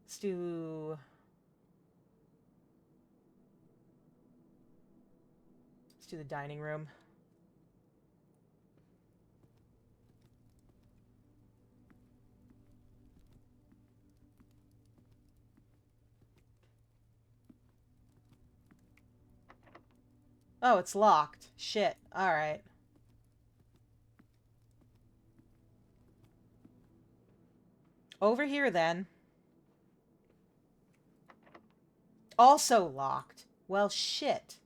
Let's do... Let's do the dining room. Oh, it's locked. Shit. Alright. Over here, then. Also locked. Well, shit.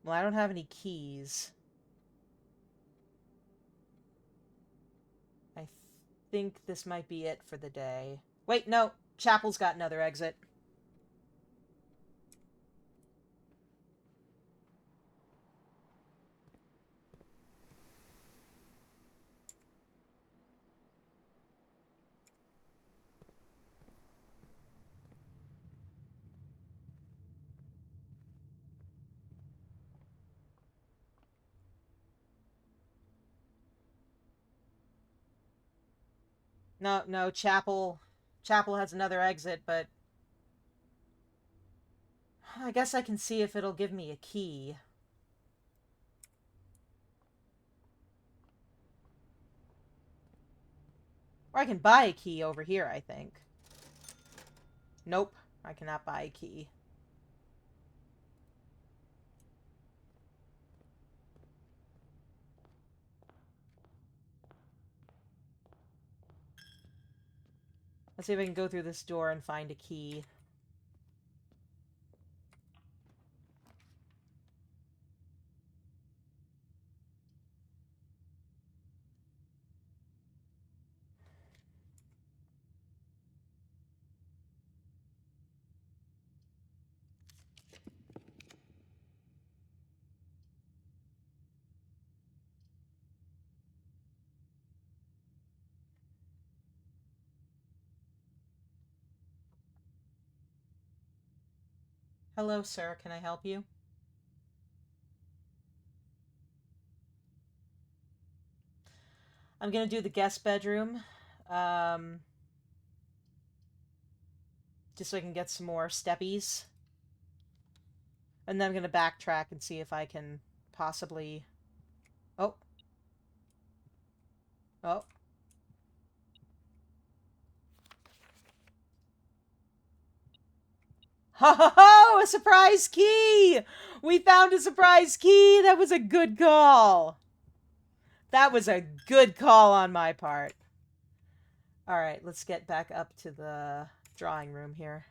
Well, I don't have any keys. I think this might be it for the day. Wait, no. Chapel's got another exit. No, no, Chapel... Chapel has another exit, but... I guess I can see if it'll give me a key. Or I can buy a key over here, I think. Nope, I cannot buy a key. Let's see if I can go through this door and find a key. Hello, sir. Can I help you? I'm gonna do the guest bedroom. Um, just so I can get some more steppies. And then I'm gonna backtrack and see if I can possibly... Oh. Oh. Ho ho ho! A surprise key! We found a surprise key! That was a good call! That was a good call on my part. Alright, let's get back up to the drawing room here.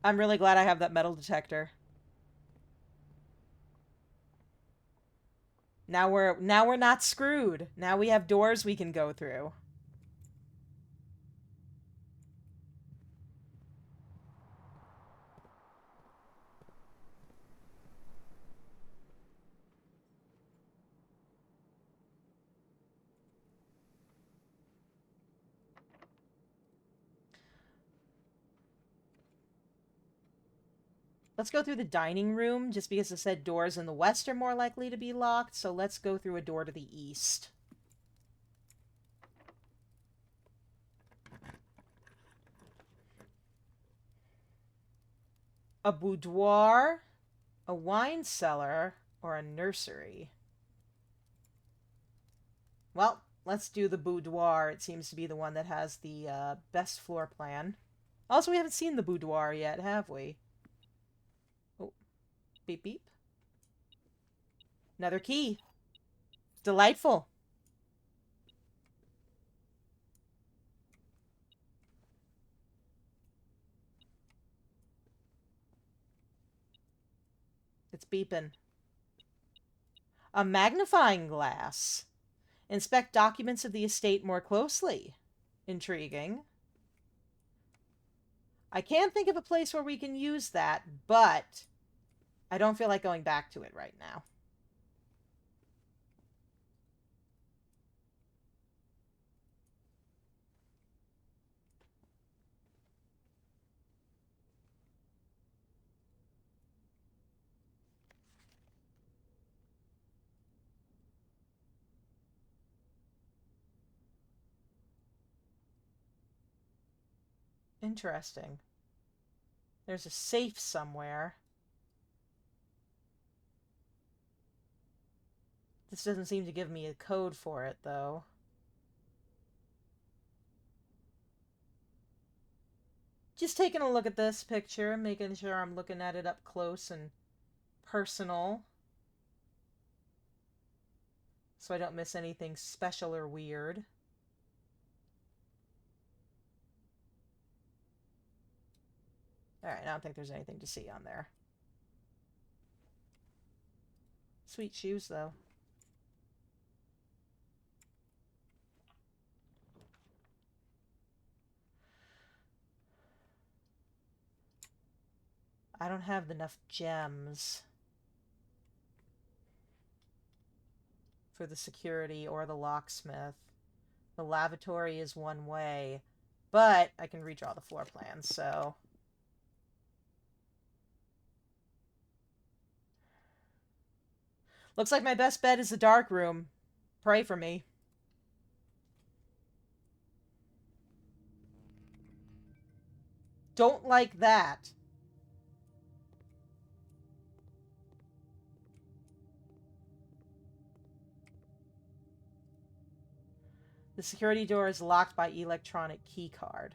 I'm really glad I have that metal detector. Now we're not screwed. Now we have doors we can go through. Let's go through the dining room, just because it said doors in the west are more likely to be locked, so let's go through a door to the east. A boudoir, a wine cellar, or a nursery? Well, let's do the boudoir. It seems to be the one that has the best floor plan. Also, we haven't seen the boudoir yet, have we? Oh, beep beep. Another key. Delightful. It's beeping. A magnifying glass. Inspect documents of the estate more closely. Intriguing. I can't think of a place where we can use that, but I don't feel like going back to it right now. Interesting. There's a safe somewhere. This doesn't seem to give me a code for it, though. Just taking a look at this picture, making sure I'm looking at it up close and personal, so I don't miss anything special or weird. Alright, I don't think there's anything to see on there. Sweet shoes, though. I don't have enough gems for the security or the locksmith. The lavatory is one way, but I can redraw the floor plan, so... Looks like my best bet is the dark room. Pray for me. Don't like that. The security door is locked by electronic keycard.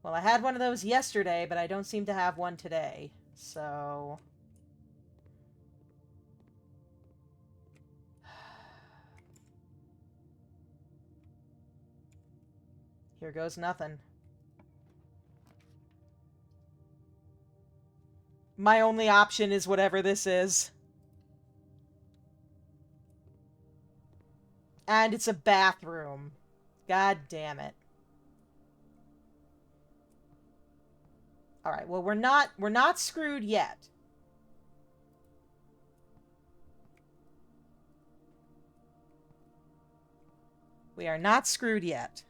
Well, I had one of those yesterday, but I don't seem to have one today. So... Here goes nothing. My only option is whatever this is. And it's a bathroom. God damn it. Alright, well we're not screwed yet. We are not screwed yet.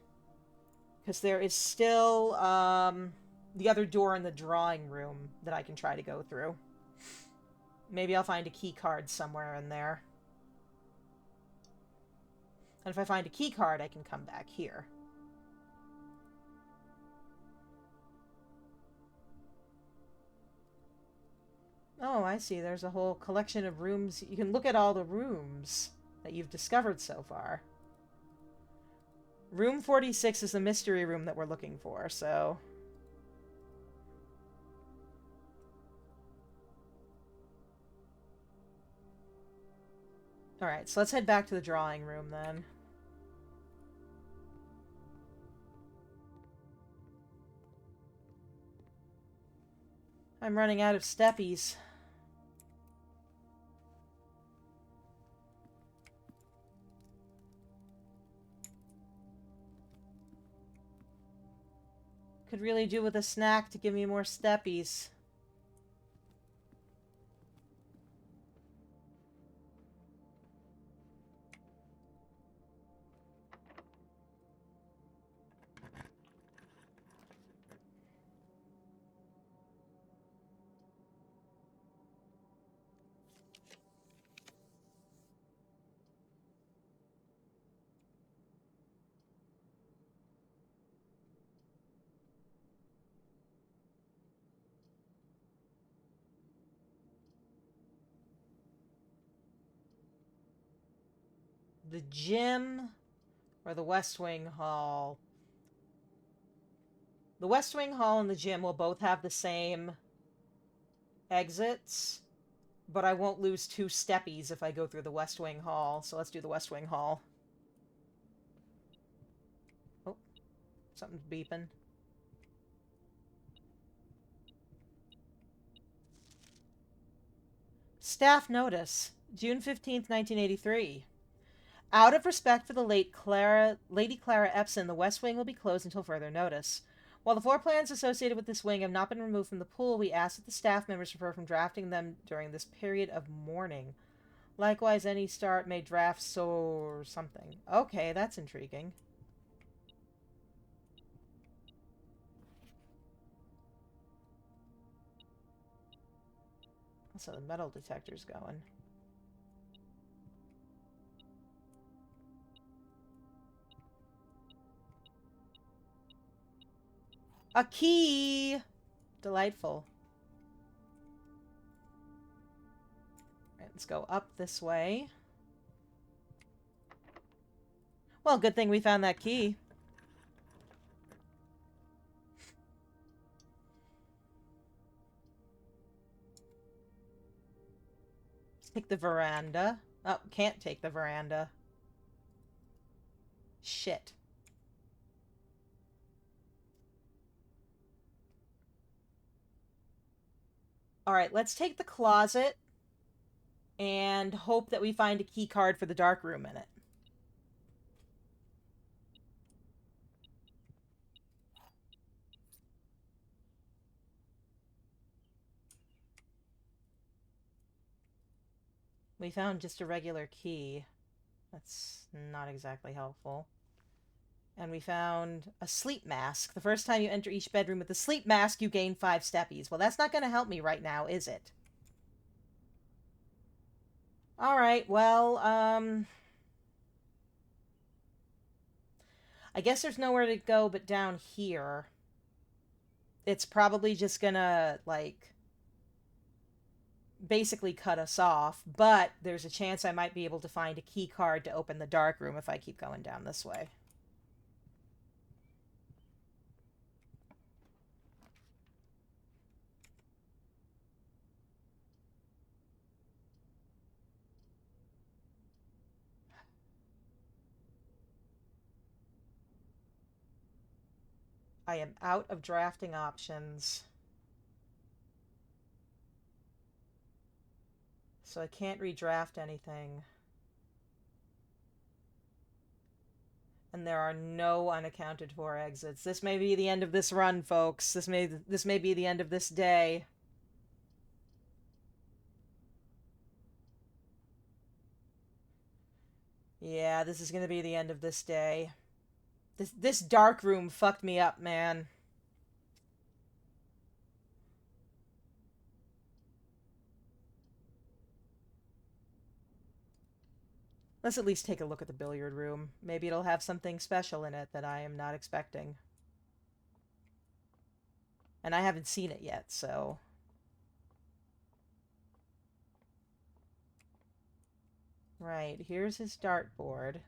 Because there is still, the other door in the drawing room that I can try to go through. Maybe I'll find a key card somewhere in there. And if I find a key card, I can come back here. Oh, I see. There's a whole collection of rooms. You can look at all the rooms that you've discovered so far. Room 46 is the mystery room that we're looking for, so... Alright, so let's head back to the drawing room, then. I'm running out of steppies. Could really do with a snack to give me more steppies. The gym, Or the West Wing Hall. The West Wing Hall and the gym will both have the same exits, but I won't lose 2 steppies if I go through the West Wing Hall, so let's do the West Wing Hall. Oh, something's beeping. Staff notice, June 15th, 1983. Out of respect for the late Lady Clara Epson, the West Wing will be closed until further notice. While the floor plans associated with this wing have not been removed from the pool, we ask that the staff members refrain from drafting them during this period of mourning. Likewise, any start may draft so or something. Okay, that's intriguing. So the metal detector's going. A key! Delightful. Right, let's go up this way. Well, good thing we found that key. Let's take the veranda. Oh, can't take the veranda. Shit. Alright, let's take the closet and hope that we find a key card for the dark room in it. We found just a regular key. That's not exactly helpful. And we found a sleep mask. The first time you enter each bedroom with a sleep mask, you gain 5 steppies. Well, that's not going to help me right now, is it? Alright, well, I guess there's nowhere to go but down here. It's probably just gonna, like, basically cut us off, but there's a chance I might be able to find a key card to open the dark room if I keep going down this way. I am out of drafting options. So I can't redraft anything. And there are no unaccounted for exits. This may be the end of this run, folks. This may be the end of this day. Yeah, this is gonna be the end of this day. This dark room fucked me up, man. Let's at least take a look at the billiard room. Maybe it'll have something special in it that I am not expecting. And I haven't seen it yet, so... Right, here's his dartboard.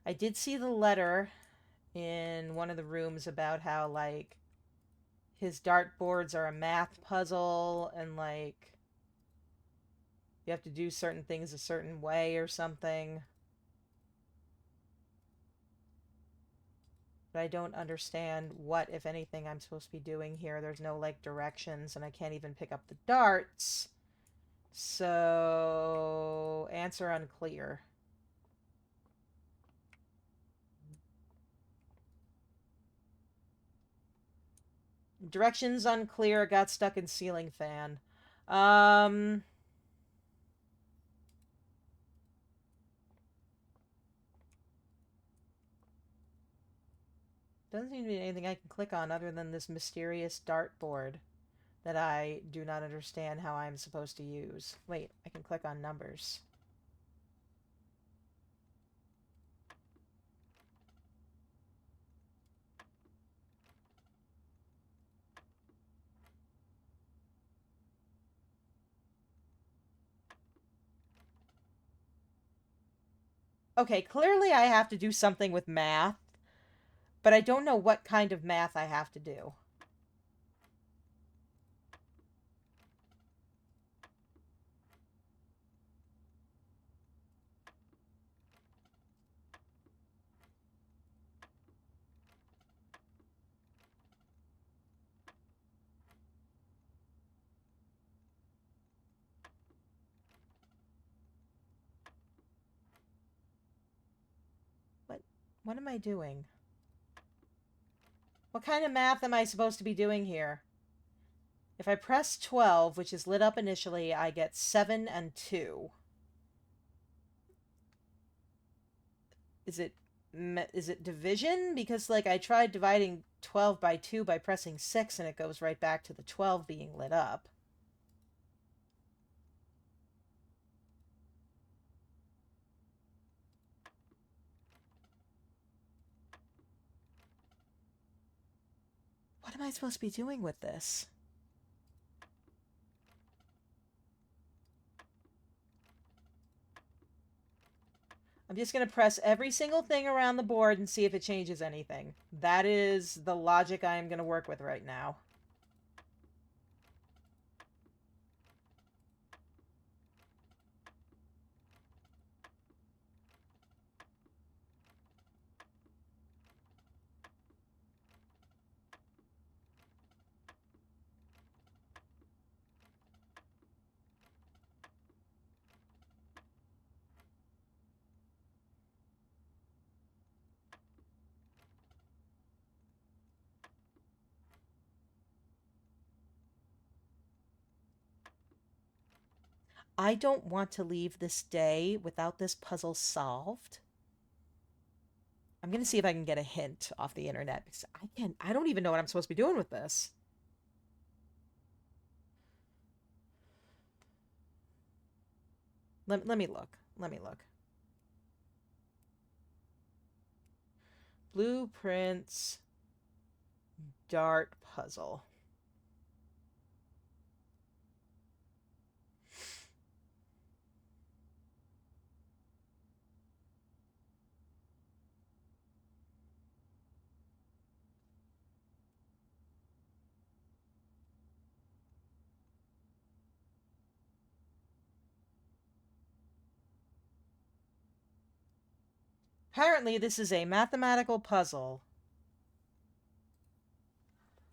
I did see the letter in one of the rooms about how, like, his dartboards are a math puzzle and, like, you have to do certain things a certain way or something. But I don't understand what, if anything, I'm supposed to be doing here. There's no, like, directions, and I can't even pick up the darts. So, answer unclear. Directions unclear, got stuck in ceiling fan. Doesn't seem to be anything I can click on other than this mysterious dartboard that I do not understand how I'm supposed to use. Wait, I can click on numbers. Okay, clearly I have to do something with math, but I don't know what kind of math I have to do. What what am I doing? What kind of math am I supposed to be doing here? If I press 12, which is lit up initially, I get 7 and 2. Is it division? Because, like, I tried dividing 12 by 2 by pressing 6, and it goes right back to the 12 being lit up. What am I supposed to be doing with this? I'm just going to press every single thing around the board and see if it changes anything. That is the logic I am going to work with right now. I don't want to leave this day without this puzzle solved. I'm going to see if I can get a hint off the internet because I don't even know what I'm supposed to be doing with this. Let me look. Let me look. Blueprints dart puzzle. Apparently, this is a mathematical puzzle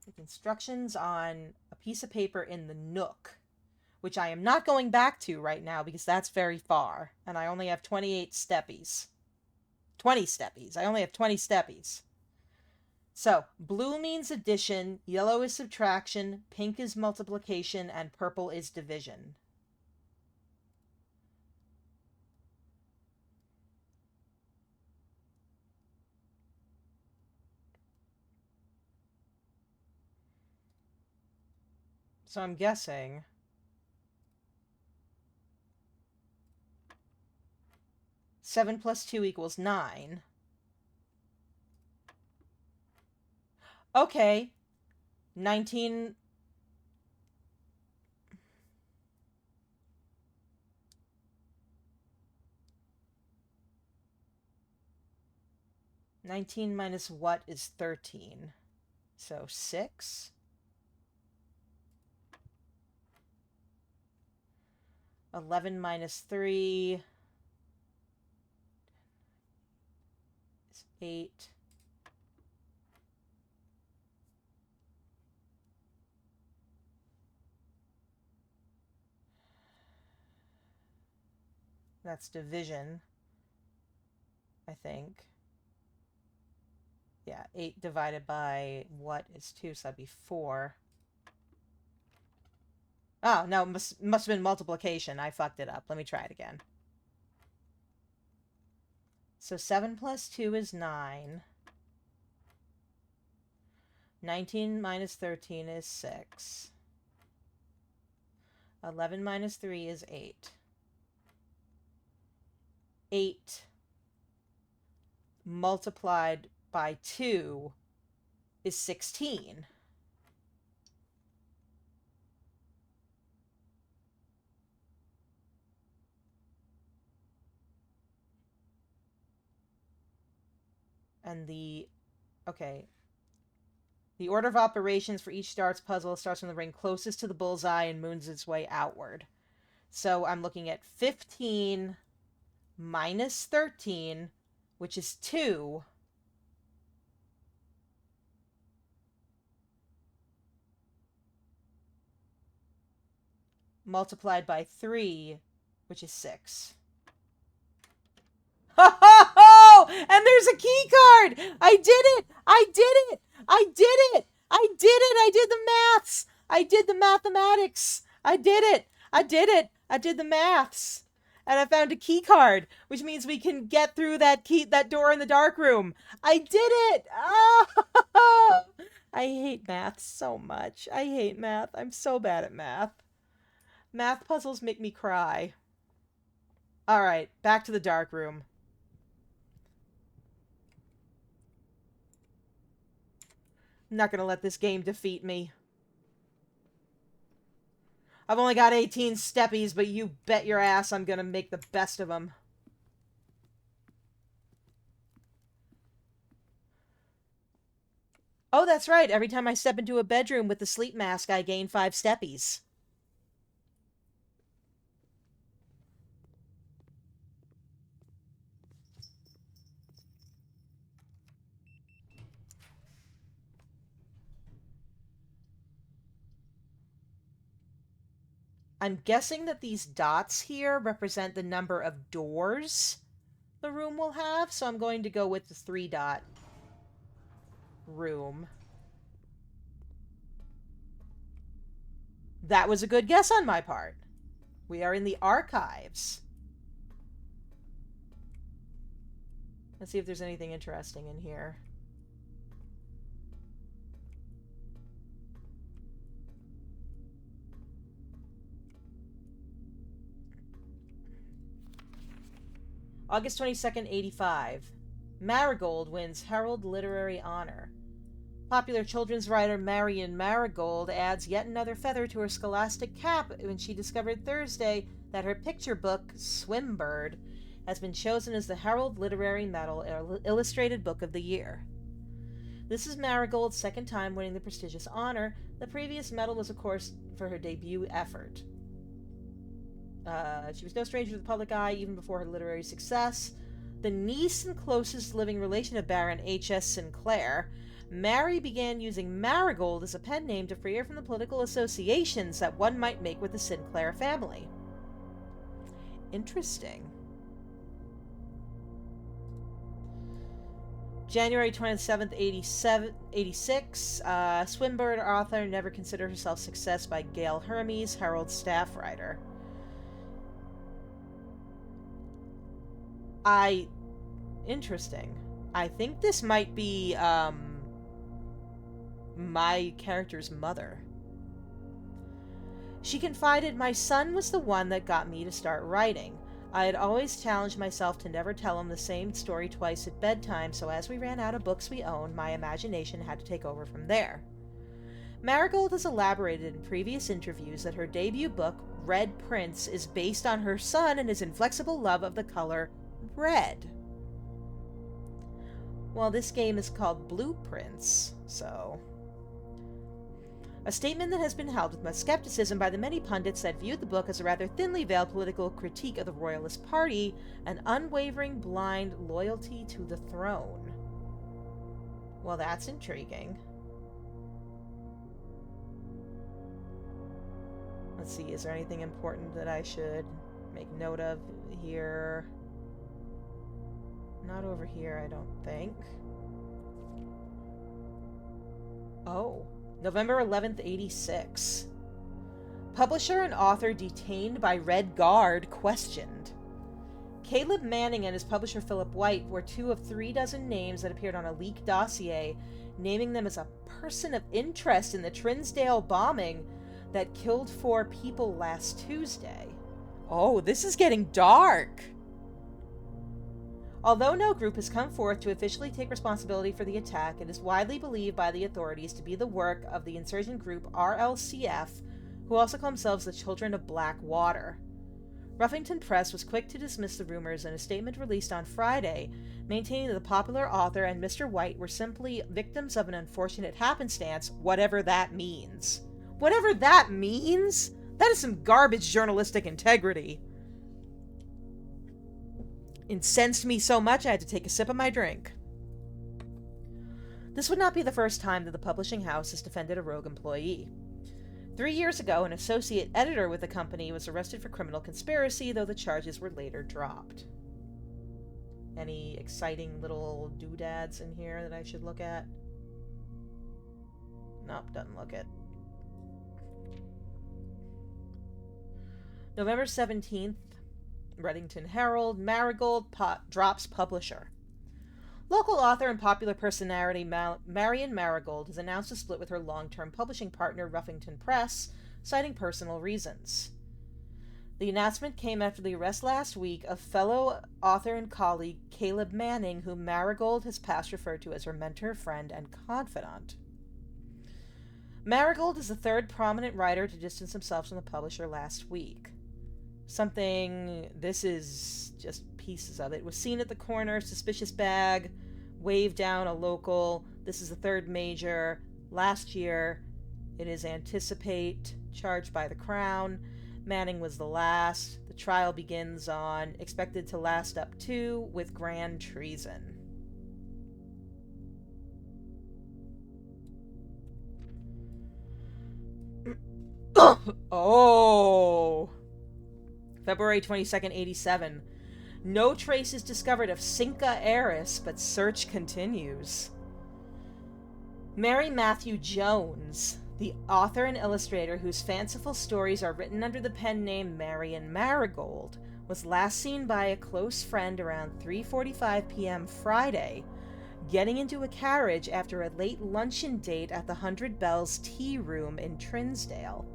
with instructions on a piece of paper in the Nook, which I am not going back to right now because that's very far, and I only have 28 steppies. 20 steppies. I only have 20 steppies. So, blue means addition, yellow is subtraction, pink is multiplication, and purple is division. So I'm guessing 7 plus 2 equals 9. Okay. 19... 19 minus what is 13? So 6? 11 minus 3 is 8. That's division, I think. Yeah, 8 divided by what is 2, so that'd be 4. Oh, no, must have been multiplication. I fucked it up. Let me try it again. So 7 plus 2 is 9. 19 minus 13 is 6. 11 minus 3 is 8. 8 multiplied by 2 is 16. And okay. The order of operations for each darts puzzle starts from the ring closest to the bullseye and moves its way outward. So I'm looking at 15 minus 13, which is 2. Multiplied by 3, which is 6. Ho ho ho! And there's a key card! I did it! I did it! I did it! I did it! I did the maths! I did the mathematics! I did it! I did it! I did the maths! And I found a key card, which means we can get through that door in the dark room. I did it! Oh! I hate math so much. I hate math. I'm so bad at math. Math puzzles make me cry. Alright, back to the dark room. I'm not gonna let this game defeat me. I've only got 18 steppies, but you bet your ass I'm gonna make the best of them. Oh, that's right. Every time I step into a bedroom with the sleep mask, I gain 5 steppies. I'm guessing that these dots here represent the number of doors the room will have, so I'm going to go with the 3-dot room. That was a good guess on my part. We are in the archives. Let's see if there's anything interesting in here. August 22nd, 85. Marigold wins Herald Literary Honor. Popular children's writer Marion Marigold adds yet another feather to her scholastic cap when she discovered Thursday that her picture book, Swimbird, has been chosen as the Herald Literary Medal Illustrated Book of the Year. This is Marigold's second time winning the prestigious honor. The previous medal was, of course, for her debut effort. She was no stranger to the public eye even before her literary success. The niece and closest living relation of Baron H.S. Sinclair, Mary began using Marigold as a pen name to free her from the political associations that one might make with the Sinclair family. Interesting. January 27th, 86. Swimbird author never considered herself success by Gail Hermes, Herald staff writer. Interesting. I think this might be, my character's mother. She confided, "My son was the one that got me to start writing. I had always challenged myself to never tell him the same story twice at bedtime, so as we ran out of books we owned, my imagination had to take over from there." Marigold has elaborated in previous interviews that her debut book, Red Prince, is based on her son and his inflexible love of the color red. Well, this game is called Blueprints, so... A statement that has been held with much skepticism by the many pundits that viewed the book as a rather thinly veiled political critique of the Royalist Party, an unwavering blind loyalty to the throne. Well, that's intriguing. Let's see, is there anything important that I should make note of here? Not over here, I don't think. Oh. November 11th, 86. Publisher and author detained by Red Guard questioned. Caleb Manning and his publisher Philip White were 2 of 36 names that appeared on a leaked dossier, naming them as a person of interest in the Trinsdale bombing that killed 4 people last Tuesday. Oh, this is getting dark! Although no group has come forth to officially take responsibility for the attack, it is widely believed by the authorities to be the work of the insurgent group RLCF, who also call themselves the Children of Black Water. Ruffington Press was quick to dismiss the rumors in a statement released on Friday, maintaining that the popular author and Mr. White were simply victims of an unfortunate happenstance, whatever that means. Whatever that means? That is some garbage journalistic integrity. Incensed me so much I had to take a sip of my drink. This would not be the first time that the publishing house has defended a rogue employee. 3 years ago, an associate editor with the company was arrested for criminal conspiracy, though the charges were later dropped. Any exciting little doodads in here that I should look at? Nope, doesn't look it. November 17th, Reddington Herald, Marigold drops publisher. Local author and popular personality Marion Marigold has announced a split with her long-term publishing partner, Ruffington Press, citing personal reasons. The announcement came after the arrest last week of fellow author and colleague Caleb Manning, whom Marigold has past referred to as her mentor, friend, and confidant. Marigold is the third prominent writer to distance himself from the publisher last week. This is just pieces of it, was seen at the corner, suspicious bag, waved down a local, this is the third major, last year, it is anticipate, charged by the Crown, Manning was the last, the trial begins on, expected to last up to, with grand treason. Oh! February 22nd, 87. No trace is discovered of Cinca heiress, but search continues. Mary Matthew Jones, the author and illustrator whose fanciful stories are written under the pen name Marion Marigold, was last seen by a close friend around 3:45 p.m. Friday, getting into a carriage after a late luncheon date at the 100 Bells Tea Room in Trinsdale.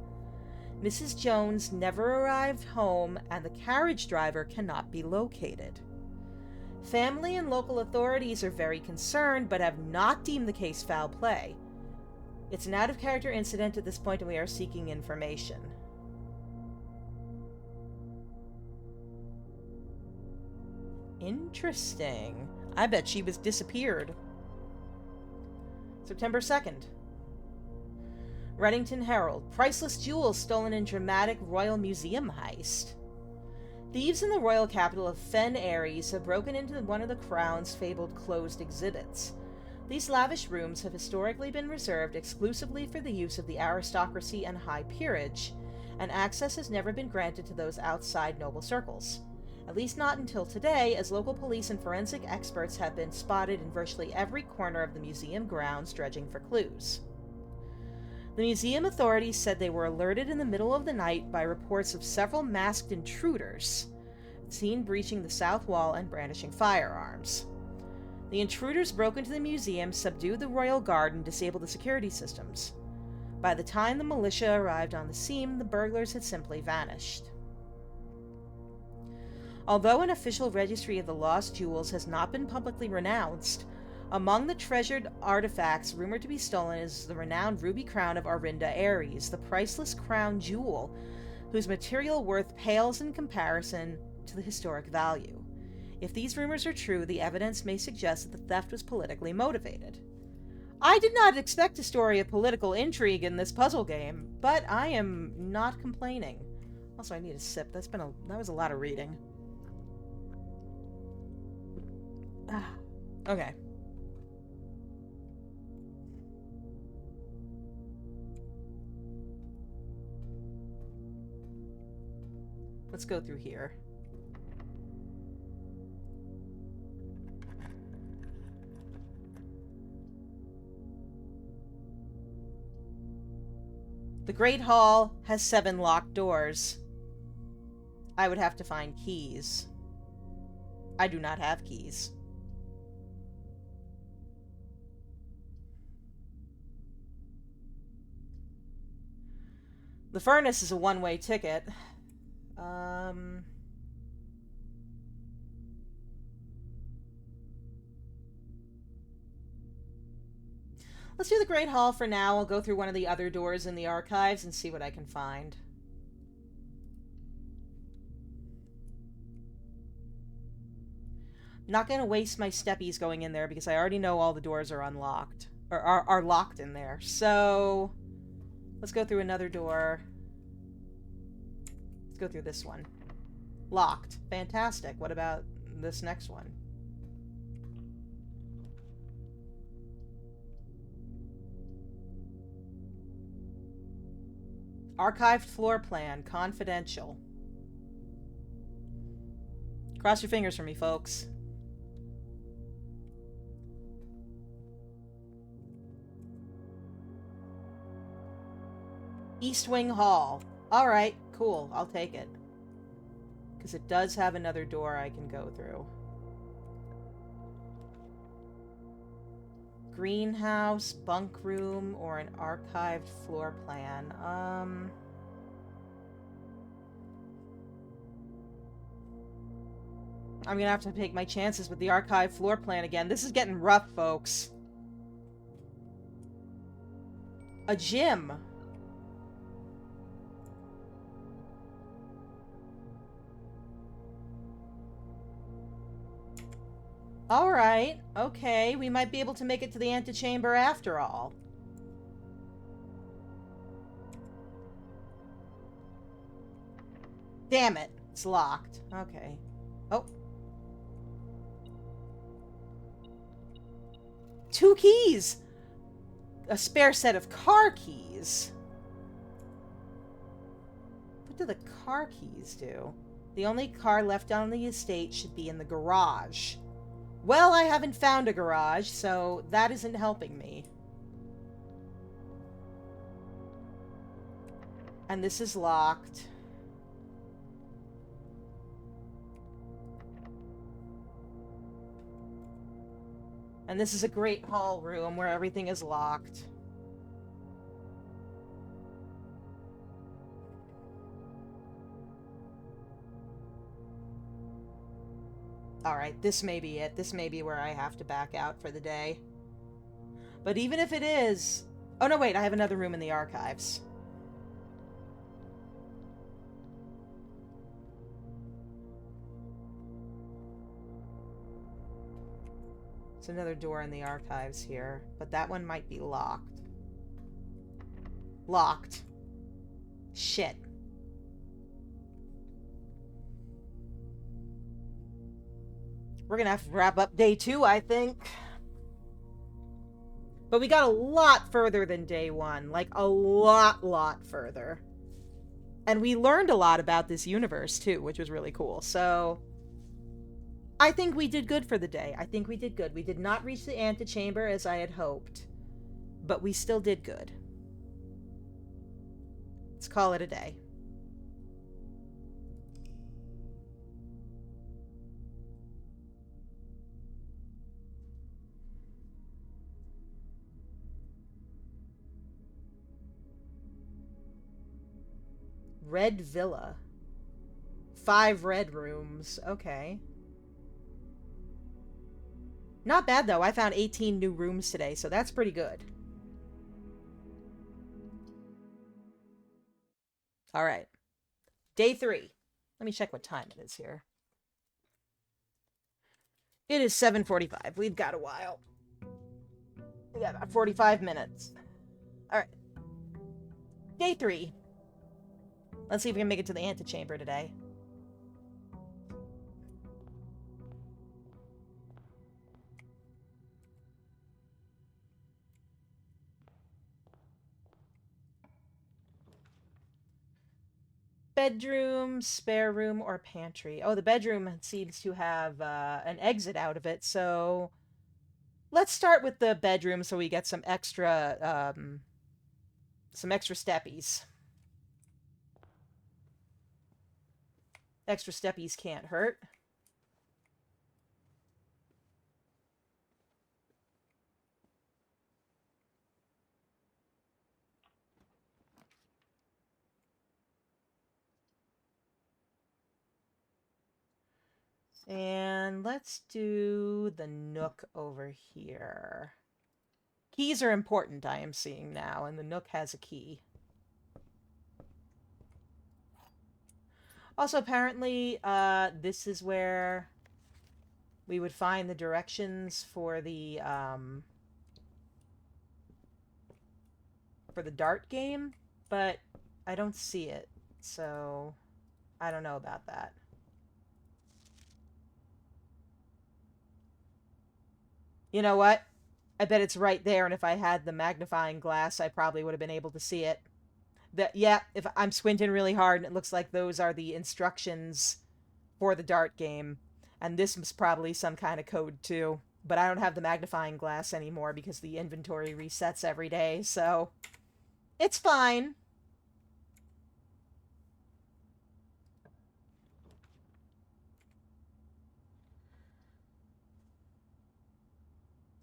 Mrs. Jones never arrived home, and the carriage driver cannot be located. Family and local authorities are very concerned, but have not deemed the case foul play. It's an out-of-character incident at this point, and we are seeking information. Interesting. I bet she was disappeared. September 2nd. Reddington Herald. Priceless jewels stolen in dramatic Royal Museum heist. Thieves in the royal capital of Fen Ares have broken into one of the Crown's fabled closed exhibits. These lavish rooms have historically been reserved exclusively for the use of the aristocracy and high peerage, and access has never been granted to those outside noble circles. At least not until today, as local police and forensic experts have been spotted in virtually every corner of the museum grounds dredging for clues. The museum authorities said they were alerted in the middle of the night by reports of several masked intruders seen breaching the south wall and brandishing firearms. The intruders broke into the museum, subdued the royal guard, and disabled the security systems. By the time the militia arrived on the scene, the burglars had simply vanished. Although an official registry of the lost jewels has not been publicly renounced, among the treasured artifacts rumored to be stolen is the renowned ruby crown of Arinda Ares, the priceless crown jewel, whose material worth pales in comparison to the historic value. If these rumors are true, the evidence may suggest that the theft was politically motivated. I did not expect a story of political intrigue in this puzzle game, but I am not complaining. Also, I need a sip. That was a lot of reading. Okay. Let's go through here. The Great Hall has 7 locked doors. I would have to find keys. I do not have keys. The furnace is a one-way ticket. Let's do the Great Hall for now. I'll go through one of the other doors in the archives and see what I can find. Not gonna waste my steppies going in there because I already know all the doors are unlocked. Or are locked in there. So, let's go through another door. Let's go through this one. Locked. Fantastic. What about this next one? Archived floor plan. Confidential. Cross your fingers for me, folks. East Wing Hall. Alright, cool. I'll take it. Because it does have another door I can go through. Greenhouse, bunk room, or an archived floor plan. I'm gonna have to take my chances with the archived floor plan again. This is getting rough, folks. A gym. Alright, okay, we might be able to make it to the antechamber after all. Damn it, it's locked. Okay. Oh. 2 keys! A spare set of car keys. What do the car keys do? The only car left on the estate should be in the garage. Well, I haven't found a garage, so that isn't helping me. And this is locked. And this is a great hall room where everything is locked. Alright, this may be it. This may be where I have to back out for the day. But even if it is... Oh, no, wait. I have another room in the archives. There's another door in the archives here. But that one might be locked. Locked. Shit. We're gonna have to wrap up day 2, I think. But we got a lot further than day 1. Like, a lot further. And we learned a lot about this universe, too, which was really cool. So, I think we did good for the day. I think we did good. We did not reach the antechamber as I had hoped. But we still did good. Let's call it a day. Red Villa. 5 red rooms. Okay. Not bad, though. I found 18 new rooms today, so that's pretty good. Alright. Day 3. Let me check what time it is here. It is 7:45. We've got a while. We got about 45 minutes. Alright. Day 3. Let's see if we can make it to the antechamber today. Bedroom, spare room, or pantry. Oh, the bedroom seems to have an exit out of it, so let's start with the bedroom so we get some extra steppies. Extra steppies can't hurt. And let's do the nook over here. Keys are important, I am seeing now, and the nook has a key. Also, apparently, this is where we would find the directions for the dart game, but I don't see it, so I don't know about that. You know what? I bet it's right there, and if I had the magnifying glass, I probably would have been able to see it. Yeah, if I'm squinting really hard, and it looks like those are the instructions for the dart game. And this was probably some kind of code, too. But I don't have the magnifying glass anymore because the inventory resets every day, so it's fine.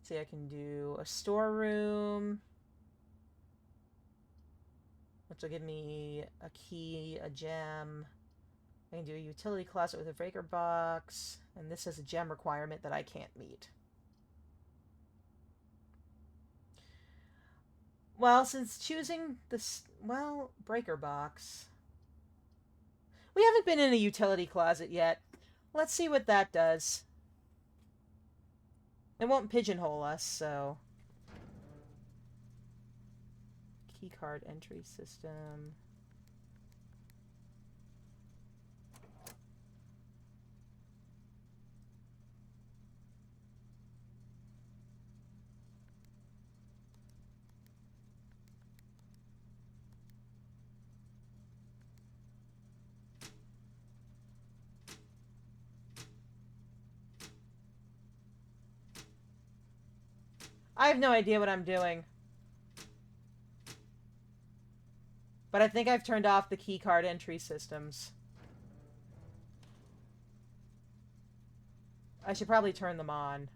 See, I can do a storeroom, which will give me a key, a gem. I can do a utility closet with a breaker box, and this is a gem requirement that I can't meet. Well, since choosing this, well, breaker box. We haven't been in a utility closet yet. Let's see what that does. It won't pigeonhole us, so... Keycard entry system. I have no idea what I'm doing. But I think I've turned off the keycard entry systems. I should probably turn them on.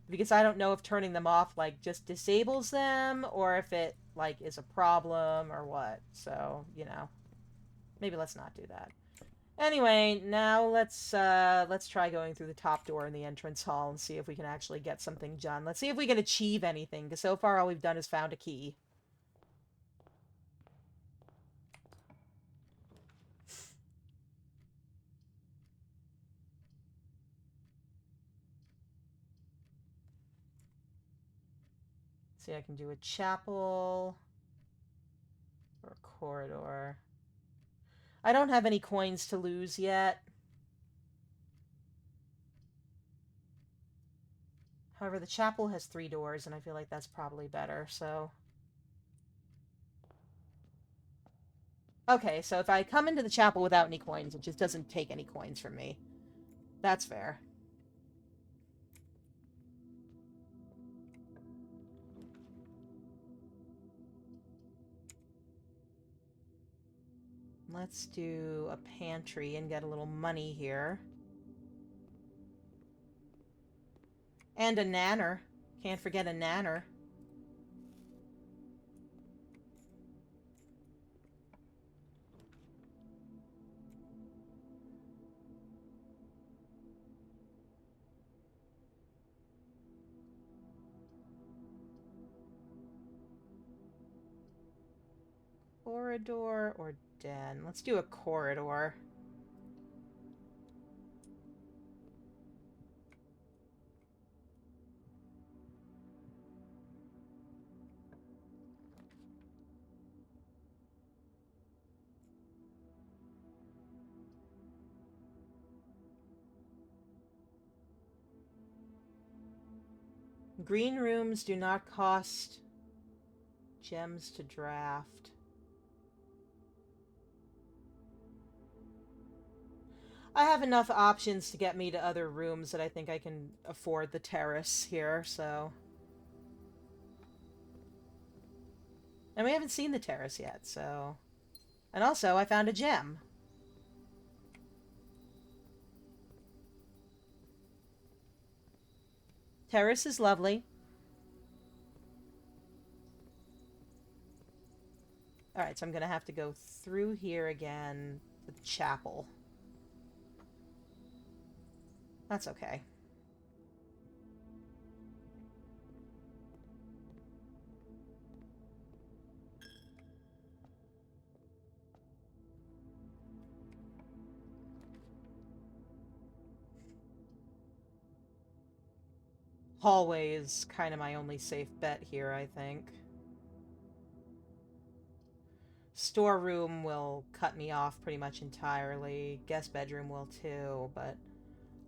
Because I don't know if turning them off, like, just disables them, or if it, like, is a problem, or what. So, you know. Maybe let's not do that. Anyway, now let's try going through the top door in the entrance hall and see if we can actually get something done. Let's see if we can achieve anything, because so far all we've done is found a key. See, I can do a chapel or a corridor. I don't have any coins to lose yet. However, the chapel has 3 doors, and I feel like that's probably better, so... Okay, so if I come into the chapel without any coins, it just doesn't take any coins from me. That's fair. Let's do a pantry and get a little money here. And a nanner. Can't forget a nanner. Corridor or den? Let's do a corridor. Green rooms do not cost gems to draft. I have enough options to get me to other rooms that I think I can afford the terrace here, so... And we haven't seen the terrace yet, so... And also, I found a gem. Terrace is lovely. Alright, so I'm gonna have to go through here again to the chapel. That's okay. hallway is kind of my only safe bet here, I think. Storeroom will cut me off pretty much entirely. Guest bedroom will too, but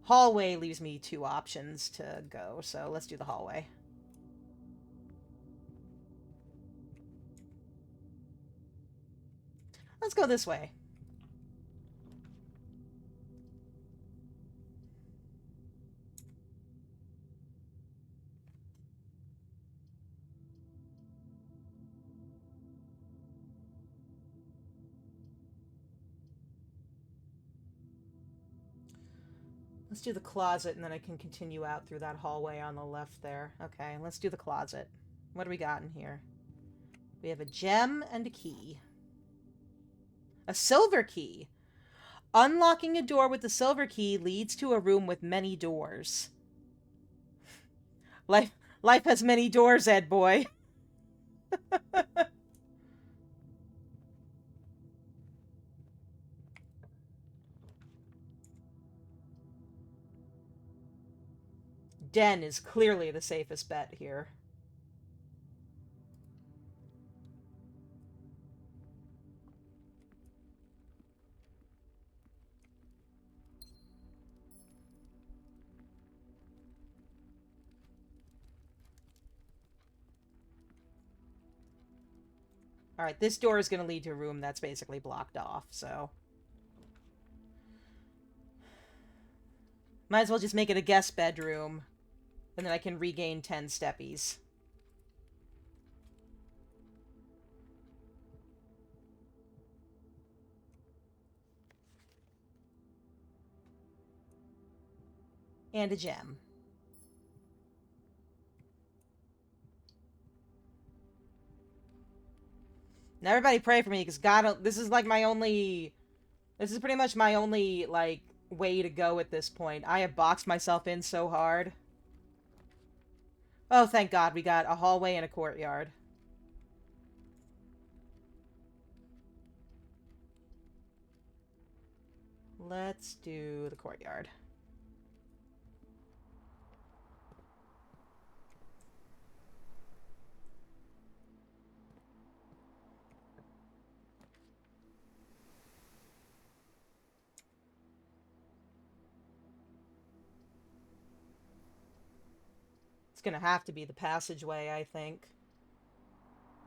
hallway leaves me 2 options to go, so let's do the hallway. Let's go this way. Let's do the closet, and then I can continue out through that hallway on the left there. Okay, let's do the closet. What do we got in here? We have a gem and a key. A silver key! Unlocking a door with the silver key leads to a room with many doors. Life has many doors, Ed boy. Den is clearly the safest bet here. Alright, this door is going to lead to a room that's basically blocked off, so... Might as well just make it a guest bedroom, and then I can regain 10 steppies. And a gem. Now everybody pray for me, because God, this is like my only... This is pretty much my only, like, way to go at this point. I have boxed myself in so hard. Oh, thank God, we got a hallway and a courtyard. Let's do the courtyard. It's gonna have to be the passageway, I think.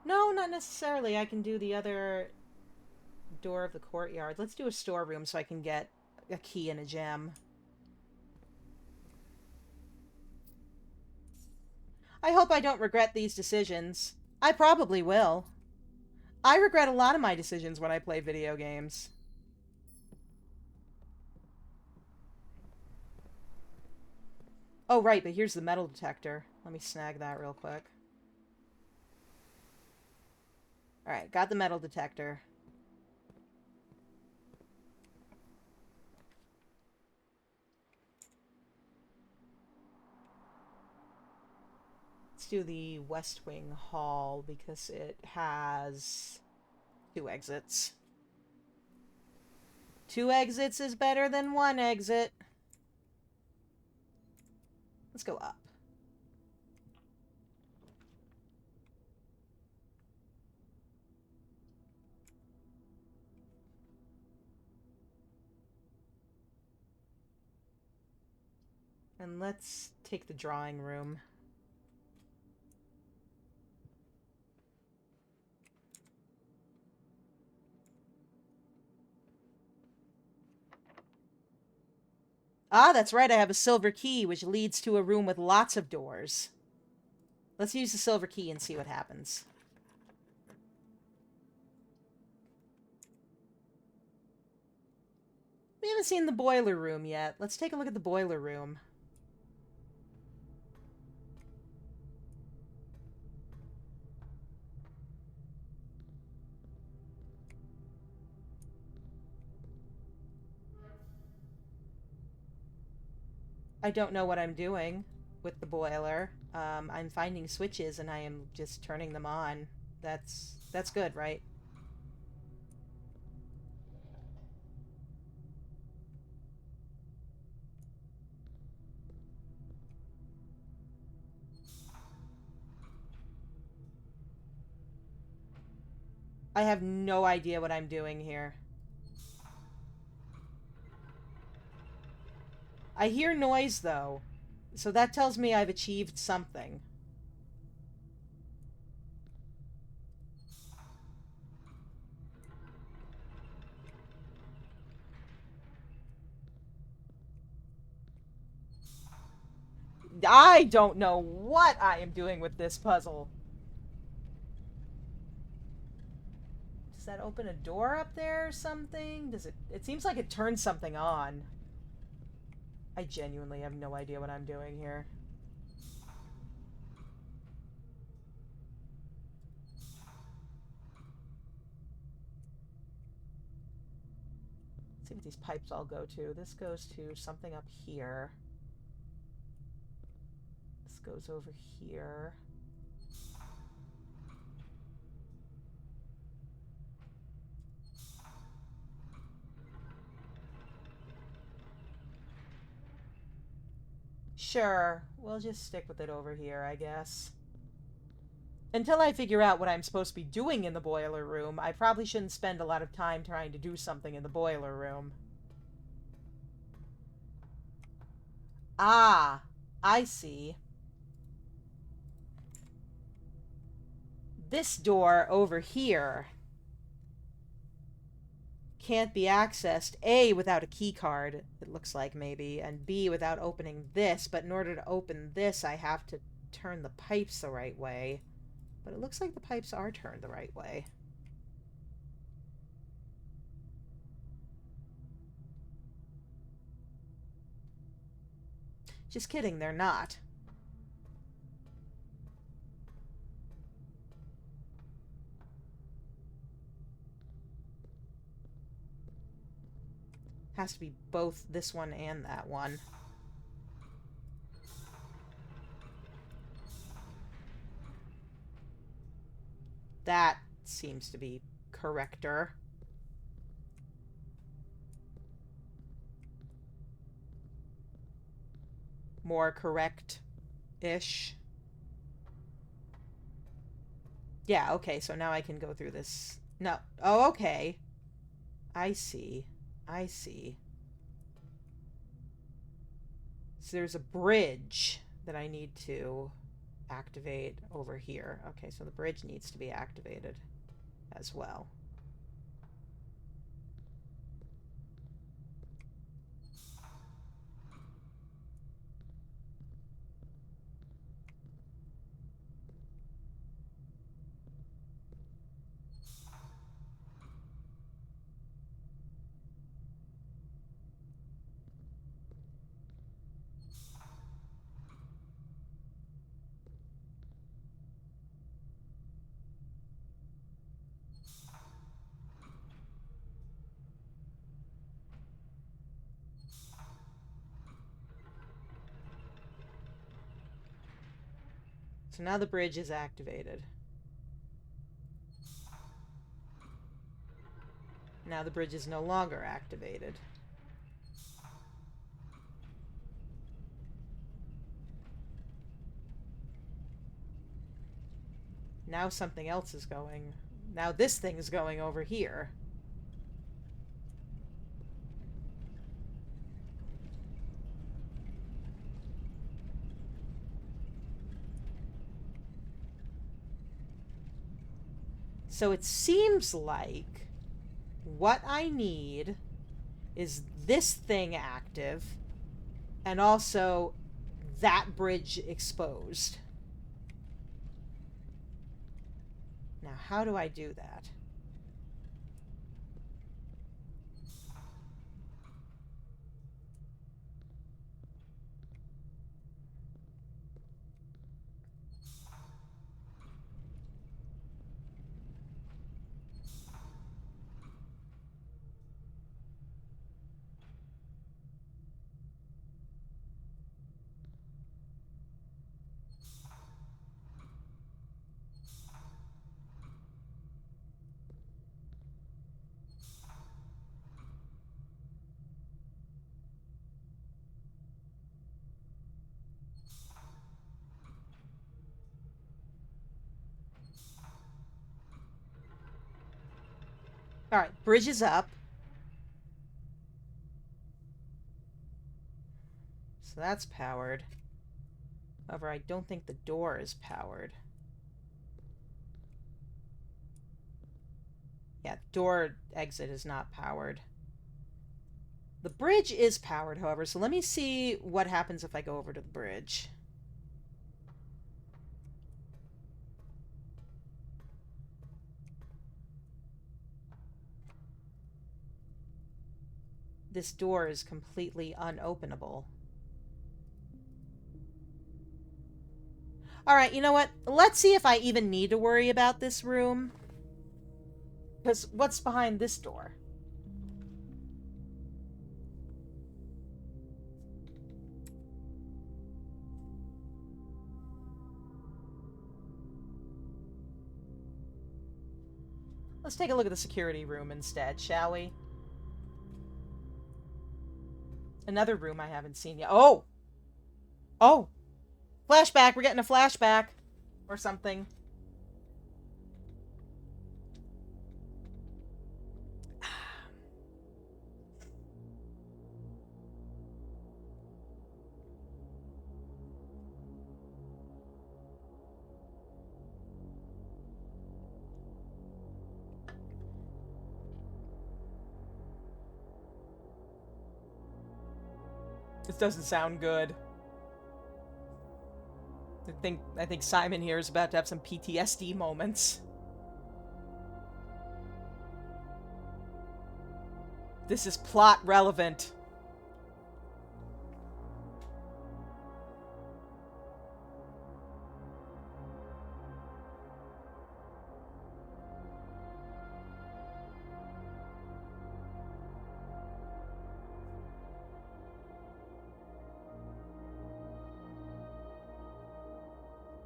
No, not necessarily. I can do the other door of the courtyard. Let's do a storeroom so I can get a key and a gem. I hope I don't regret these decisions. I probably will. I regret a lot of my decisions when I play video games. Oh, right, but here's the metal detector. Let me snag that real quick. Alright, got the metal detector. Let's do the West Wing Hall because it has 2 exits. 2 exits is better than 1 exit. Let's go up. And let's take the drawing room. Ah, that's right, I have a silver key, which leads to a room with lots of doors. Let's use the silver key and see what happens. We haven't seen the boiler room yet. Let's take a look at the boiler room. I don't know what I'm doing with the boiler. I'm finding switches and I am just turning them on. That's good, right? I have no idea what I'm doing here. I hear noise, though. So that tells me I've achieved something. I don't know what I am doing with this puzzle. Does that open a door up there or something? Does it... It seems like it turns something on. I genuinely have no idea what I'm doing here. Let's see what these pipes all go to. This goes to something up here. This goes over here. Sure, we'll just stick with it over here, I guess. Until I figure out what I'm supposed to be doing in the boiler room, I probably shouldn't spend a lot of time trying to do something in the boiler room. Ah, I see. This door over here can't be accessed, A, without a key card, it looks like maybe, and B, without opening this, but in order to open this, I have to turn the pipes the right way. But it looks like the pipes are turned the right way. Just kidding, they're not. Has to be both this one and that one. That seems to be correcter. More correct-ish. Yeah, okay, so now I can go through this. No. Oh, okay. I see. I see. So there's a bridge that I need to activate over here. Okay, so the bridge needs to be activated as well. So now the bridge is activated. Now the bridge is no longer activated. Now something else is going. Now this thing is going over here. So it seems like what I need is this thing active and also that bridge exposed. Now, how do I do that? Alright, bridge is up. So that's powered. However, I don't think the door is powered. Yeah, door exit is not powered. The bridge is powered, however, so let me see what happens if I go over to the bridge. This door is completely unopenable. Alright, you know what? Let's see if I even need to worry about this room. Because what's behind this door? Let's take a look at the security room instead, shall we? Another room I haven't seen yet. Oh! Oh! Flashback! We're getting a flashback! Or something. This doesn't sound good. I think Simon here is about to have some PTSD moments. This is plot relevant.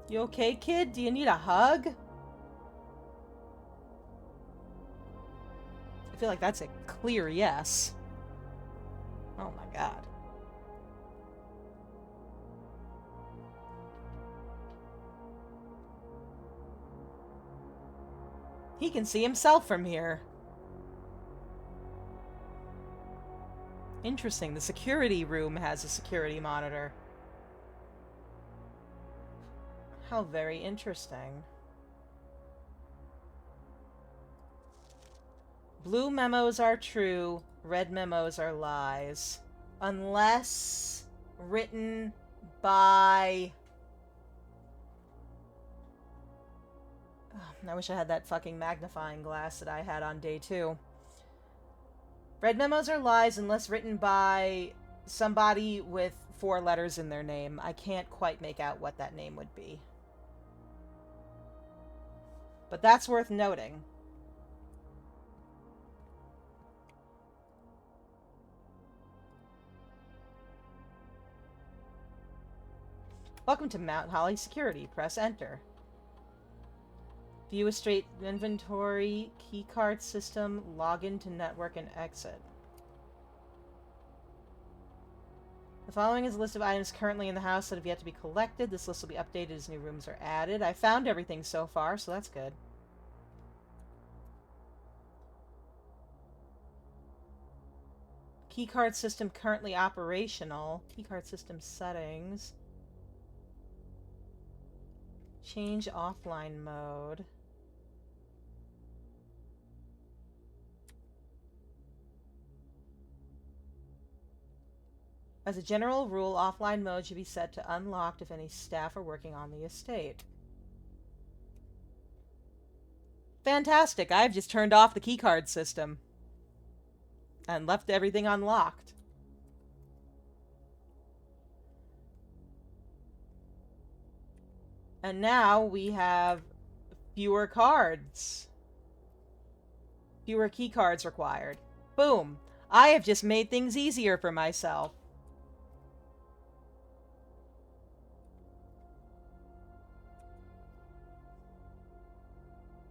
You okay, kid? Do you need a hug? I feel like that's a clear yes. Oh my god. He can see himself from here. Interesting. The security room has a security monitor. How very interesting. Blue memos are true, red memos are lies. Unless written by... I wish I had that fucking magnifying glass that I had on day 2. Red memos are lies unless written by somebody with 4 letters in their name. I can't quite make out what that name would be. But that's worth noting. Welcome to Mount Holly Security. Press enter. View a straight inventory, keycard system, login to network, and exit. The following is a list of items currently in the house that have yet to be collected. This list will be updated as new rooms are added. I found everything so far, so that's good. Keycard system currently operational. Keycard system settings. Change offline mode. As a general rule, offline mode should be set to unlocked if any staff are working on the estate. Fantastic! I've just turned off the keycard system. And left everything unlocked. And now we have fewer cards. Fewer key cards required. Boom! I have just made things easier for myself.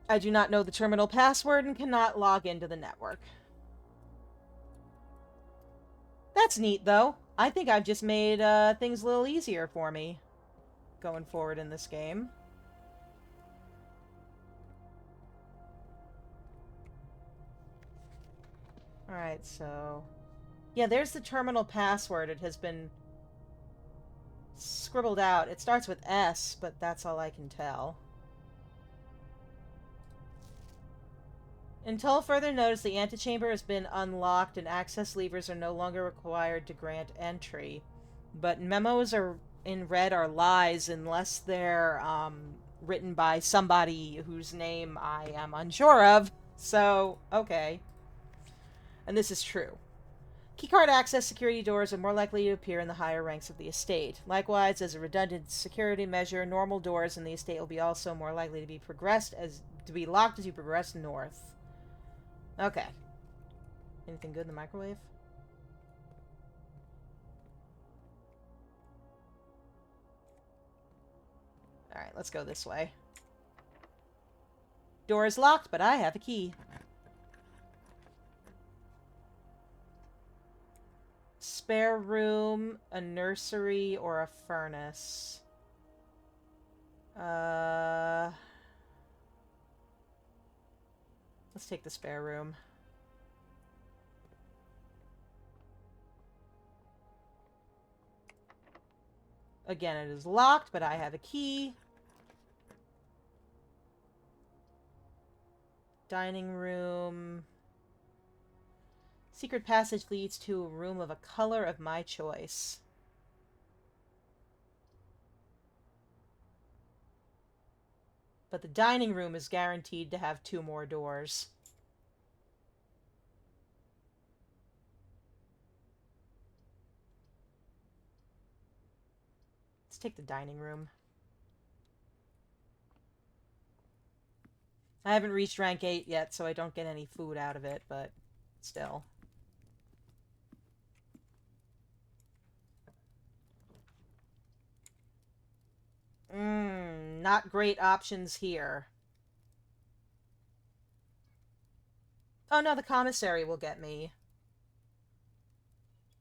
I do not know the terminal password and cannot log into the network. That's neat, though. I think I've just made things a little easier for me going forward in this game. Alright, so... Yeah, there's the terminal password. It has been scribbled out. It starts with S, but that's all I can tell. Until further notice, the antechamber has been unlocked and access levers are no longer required to grant entry. But memos are in red are lies unless they're written by somebody whose name I am unsure of. So, okay. And this is true. Keycard access security doors are more likely to appear in the higher ranks of the estate. Likewise, as a redundant security measure, normal doors in the estate will be also more likely to be locked as you progress north. Okay. Anything good in the microwave? Alright, let's go this way. Door is locked, but I have a key. Spare room, a nursery, or a furnace. Let's take the spare room. Again, it is locked, but I have a key. Dining room. Secret passage leads to a room of a color of my choice. But the dining room is guaranteed to have 2 more doors. Let's take the dining room. I haven't reached rank 8 yet, so I don't get any food out of it, but still. Not great options here. Oh no, the commissary will get me.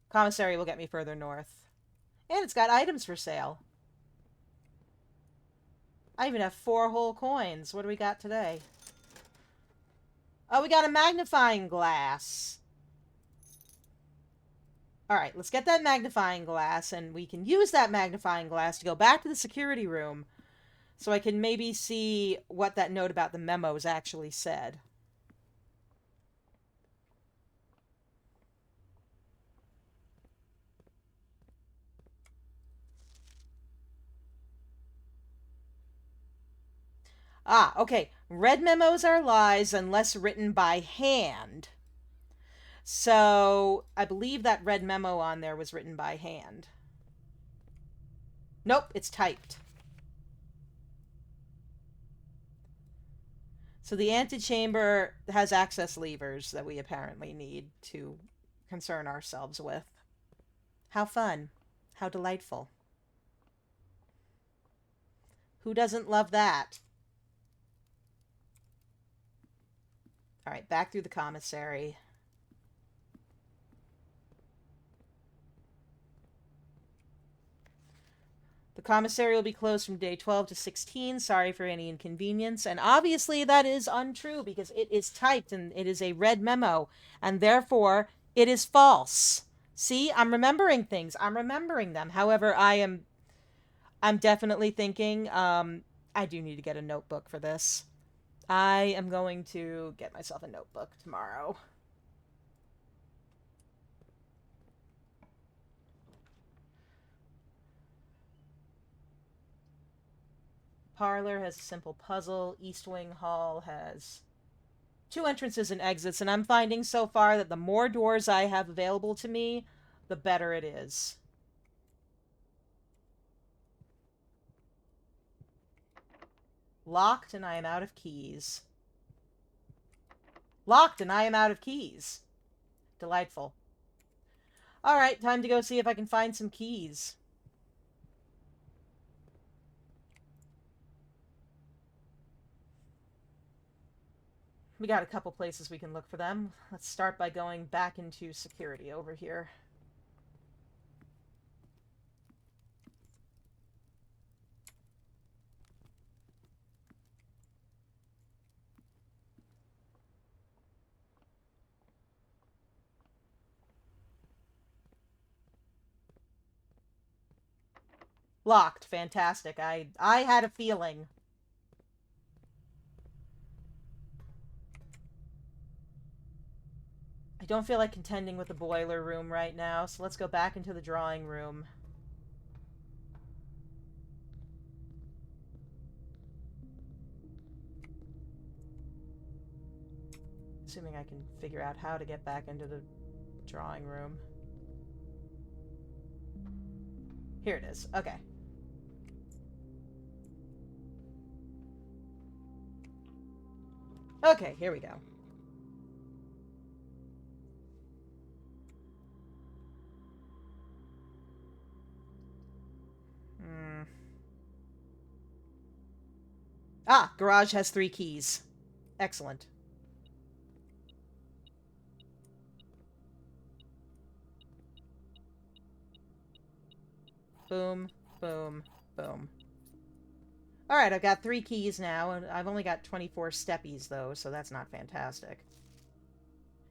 Commissary will get me further north. And it's got items for sale. I even have 4 whole coins. What do we got today? Oh, we got a magnifying glass. Alright, let's get that magnifying glass, and we can use that magnifying glass to go back to the security room so I can maybe see what that note about the memos actually said. Ah, okay. Red memos are lies unless written by hand. So, I believe that red memo on there was written by hand. Nope, it's typed. So the antechamber has access levers that we apparently need to concern ourselves with. How fun. How delightful. Who doesn't love that? Alright, back through the commissary. The commissary will be closed from day 12 to 16. Sorry for any inconvenience. And obviously that is untrue because it is typed and it is a red memo. And therefore, it is false. See, I'm remembering things. I'm remembering them. However, I'm definitely thinking, I do need to get a notebook for this. I am going to get myself a notebook tomorrow. Parlor has a simple puzzle. East Wing Hall has 2 entrances and exits, and I'm finding so far that the more doors I have available to me, the better it is. Locked, and I am out of keys. Locked, and I am out of keys. Delightful. Alright, time to go see if I can find some keys. We got a couple places we can look for them. Let's start by going back into security over here. Locked. Fantastic. I had a feeling. I don't feel like contending with the boiler room right now, so let's go back into the drawing room. Assuming I can figure out how to get back into the drawing room. Here it is. Okay. Okay, here we go. Ah, garage has 3 keys. Excellent. Boom, boom, boom. Alright, I've got 3 keys now, and I've only got 24 steppies, though, so that's not fantastic.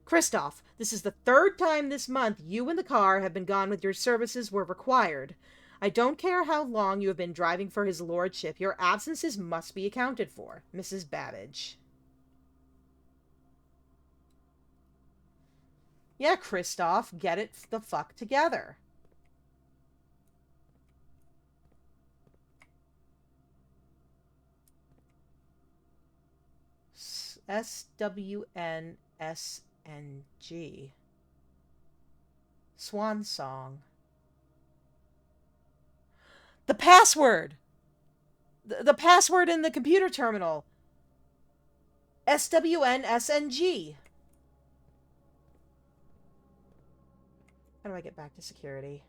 Christoph, this is the 3rd time this month you and the car have been gone with your services were required. I don't care how long you have been driving for his lordship, your absences must be accounted for. Mrs. Babbage. Yeah, Christoph, get it the fuck together. SWNSNG. Swan Song. The password! The password in the computer terminal. SWNSNG. How do I get back to security?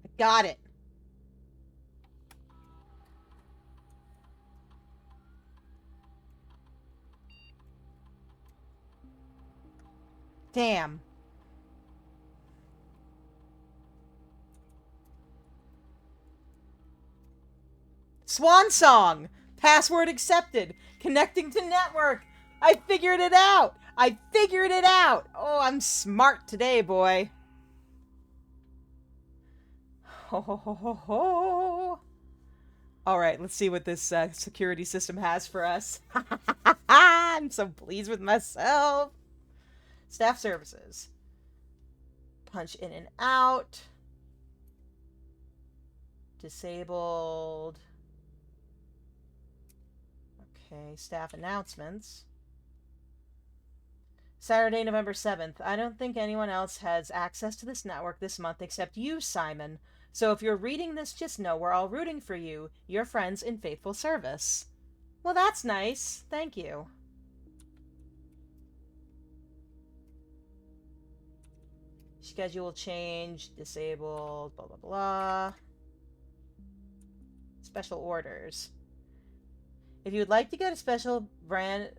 I got it. Damn. Swan Song! Password accepted. Connecting to network. I figured it out! I figured it out! Oh, I'm smart today, boy. Ho ho ho ho ho. Alright, let's see what this security system has for us. I'm so pleased with myself. Staff services. Punch in and out. Disabled. Okay, staff announcements. Saturday, November 7th. I don't think anyone else has access to this network this month except you, Simon. So if you're reading this, just know we're all rooting for you, your friends in faithful service. Well, that's nice. Thank you. Schedule change, disabled, blah, blah, blah. Special orders. If you would like to get a special brand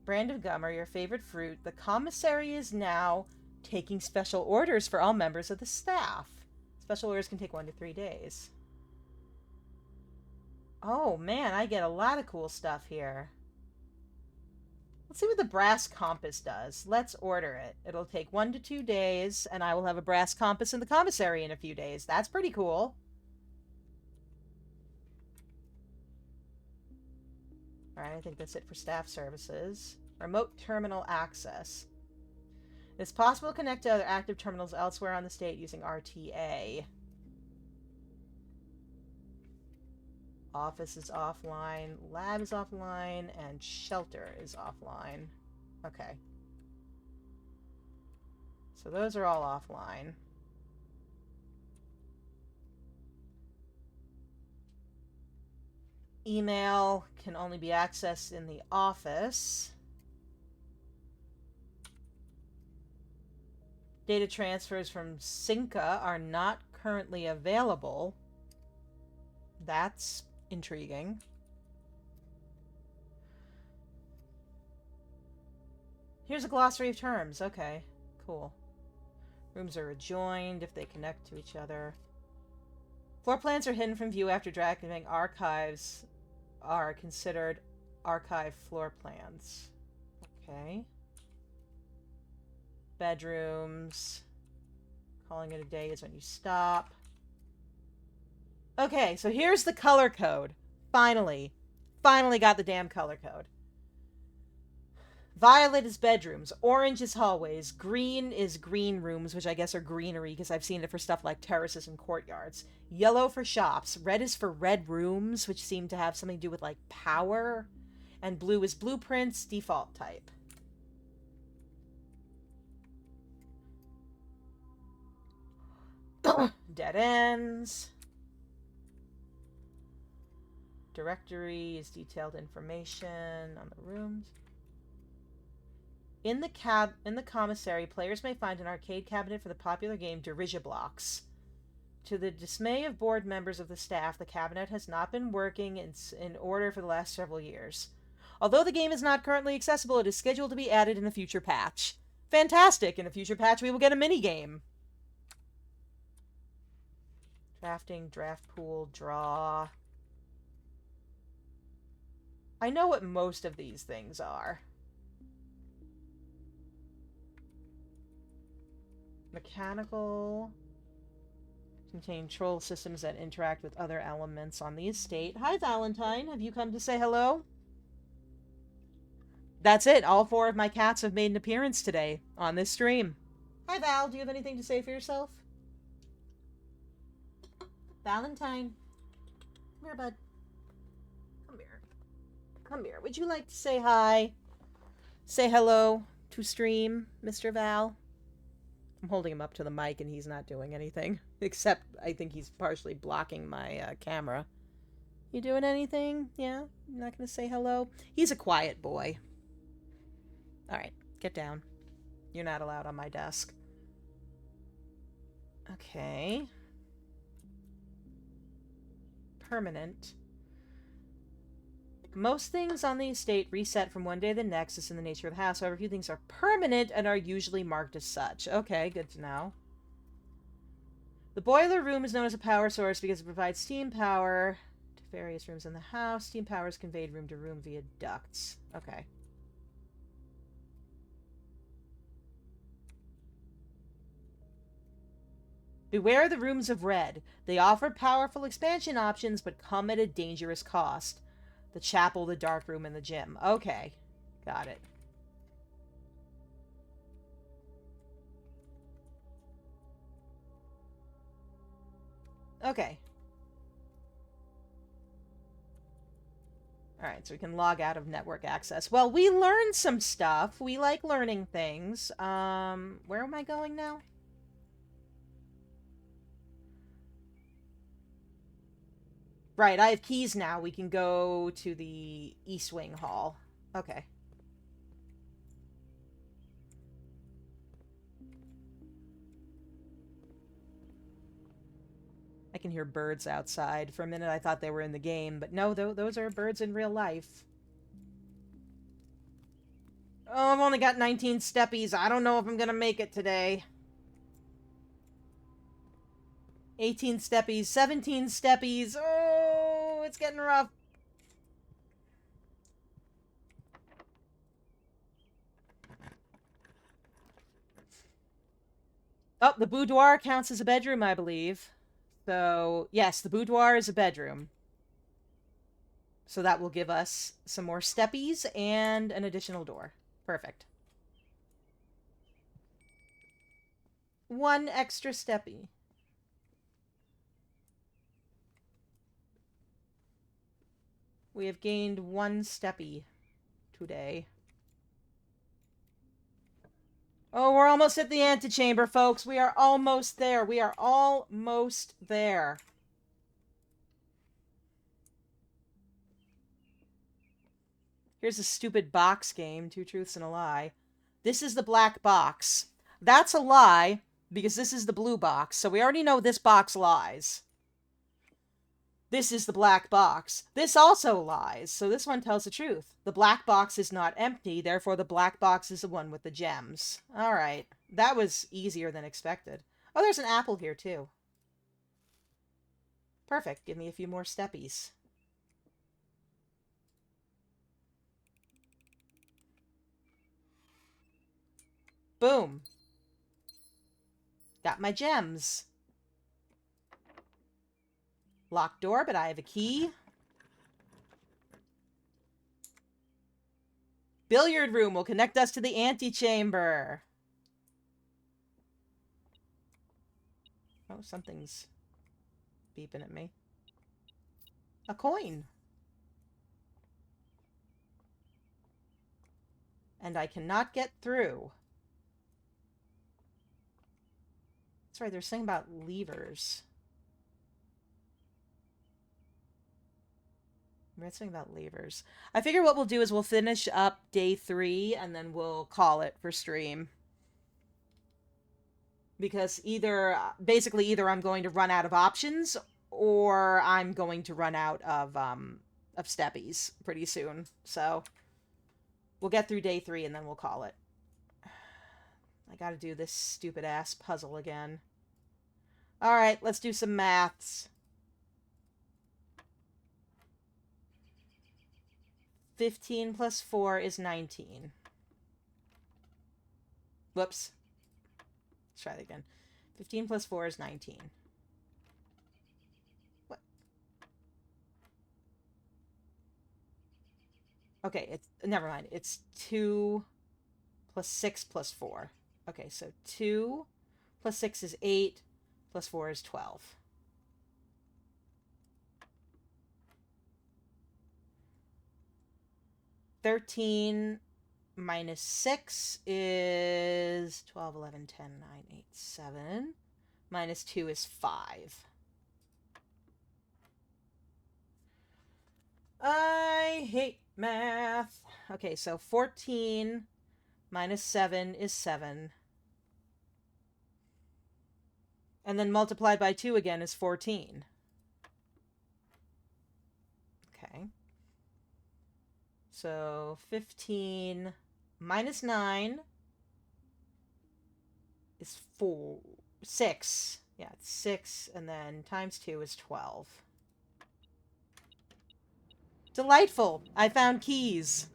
of gum or your favorite fruit, the commissary is now taking special orders for all members of the staff. Special orders can take 1 to 3 days. Oh man, I get a lot of cool stuff here. Let's see what the brass compass does. Let's order it. It'll take 1 to 2 days, and I will have a brass compass in the commissary in a few days. That's pretty cool. Alright, I think that's it for staff services. Remote terminal access. It's possible to connect to other active terminals elsewhere on the state using RTA. Office is offline, lab is offline, and shelter is offline. Okay. So those are all offline. Email can only be accessed in the office. Data transfers from Cinca are not currently available. That's intriguing. Here's a glossary of terms. Okay, cool. Rooms are adjoined if they connect to each other. Floor plans are hidden from view after dragging. Archives are considered archive floor plans. Okay. Bedrooms. Calling it a day is when you stop. Okay, so here's the color code. Finally. Finally got the damn color code. Violet is bedrooms. Orange is hallways. Green is green rooms, which I guess are greenery because I've seen it for stuff like terraces and courtyards. Yellow for shops. Red is for red rooms, which seem to have something to do with like power. And blue is blueprints, default type. Dead ends. Directory is detailed information on the rooms. In the commissary, players may find an arcade cabinet for the popular game Dirigiblocks. To the dismay of board members of the staff, the cabinet has not been working in order for the last several years. Although the game is not currently accessible, it is scheduled to be added in a future patch. Fantastic! In a future patch, we will get a mini-game. Drafting, draft pool, draw. I know what most of these things are. Mechanical. Contain control systems that interact with other elements on the estate. Hi, Valentine. Have you come to say hello? That's it. All 4 of my cats have made an appearance today on this stream. Hi, Val. Do you have anything to say for yourself? Valentine. Come here, bud. Come here. Come here. Would you like to say hi? Say hello to stream, Mr. Val? I'm holding him up to the mic and he's not doing anything. Except I think he's partially blocking my camera. You doing anything? Yeah? You're not going to say hello? He's a quiet boy. Alright, get down. You're not allowed on my desk. Okay. Permanent. Most things on the estate reset from one day to the next is in the nature of the house. However, few things are permanent and are usually marked as such. Okay, good to know. The boiler room is known as a power source because it provides steam power to various rooms in the house. Steam power is conveyed room to room via ducts. Okay. Beware the rooms of red. They offer powerful expansion options, but come at a dangerous cost. The chapel, the dark room, and the gym. Okay. Got it. Okay. Alright, so we can log out of network access. Well, we learned some stuff. We like learning things. Where am I going now? Right, I have keys now. We can go to the East Wing Hall. Okay. I can hear birds outside. For a minute I thought they were in the game, but no, those are birds in real life. Oh, I've only got 19 steppies. I don't know if I'm gonna make it today. 18 steppies, 17 steppies. Oh, it's getting rough. Oh, the boudoir counts as a bedroom, I believe. So, yes, the boudoir is a bedroom. So that will give us some more steppies and an additional door. Perfect. 1 extra steppy. We have gained 1 steppy today. Oh, we're almost at the antechamber, folks. We are almost there. We are almost there. Here's a stupid box game. 2 truths and a lie. This is the black box. That's a lie, because this is the blue box. So we already know this box lies. This is the black box. This also lies, so this one tells the truth. The black box is not empty, therefore the black box is the one with the gems. Alright, that was easier than expected. Oh, there's an apple here, too. Perfect. Give me a few more steppies. Boom. Got my gems. Locked door, but I have a key. Billiard room will connect us to the antechamber. Oh, something's beeping at me. A coin. And I cannot get through. That's right, there's something about levers. Read something about levers. I figure what we'll do is we'll finish up day 3 and then we'll call it for stream. Because basically either I'm going to run out of options or I'm going to run out of steppies pretty soon. So we'll get through day 3 and then we'll call it. I gotta do this stupid ass puzzle again. Alright, let's do some maths. 15 plus 4 is 19. Whoops. Let's try that again. 15 plus 4 is 19. What? Okay, it's never mind. It's 2 plus 6 plus 4. Okay, so 2 plus 6 is 8, plus 4 is 12. $13 minus 6 is 12, 11, 10, 9, 8, 7. Minus 2 is 5. I hate math. Okay, so 14 minus 7 is 7. And then multiplied by 2 again is 14. Okay. So 15 minus 9 is 6. Yeah, it's 6. And then times 2 is 12. Delightful! I found keys.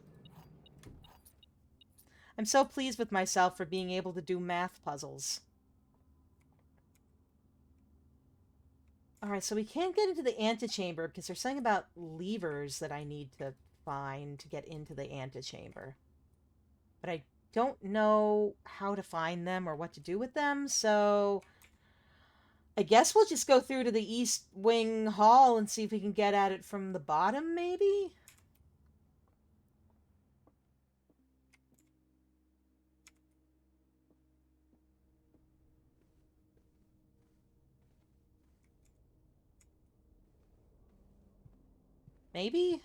I'm so pleased with myself for being able to do math puzzles. Alright, so we can't get into the antechamber because there's something about levers that I need to find to get into the antechamber. But I don't know how to find them or what to do with them, so I guess we'll just go through to the East Wing Hall and see if we can get at it from the bottom, maybe? Maybe?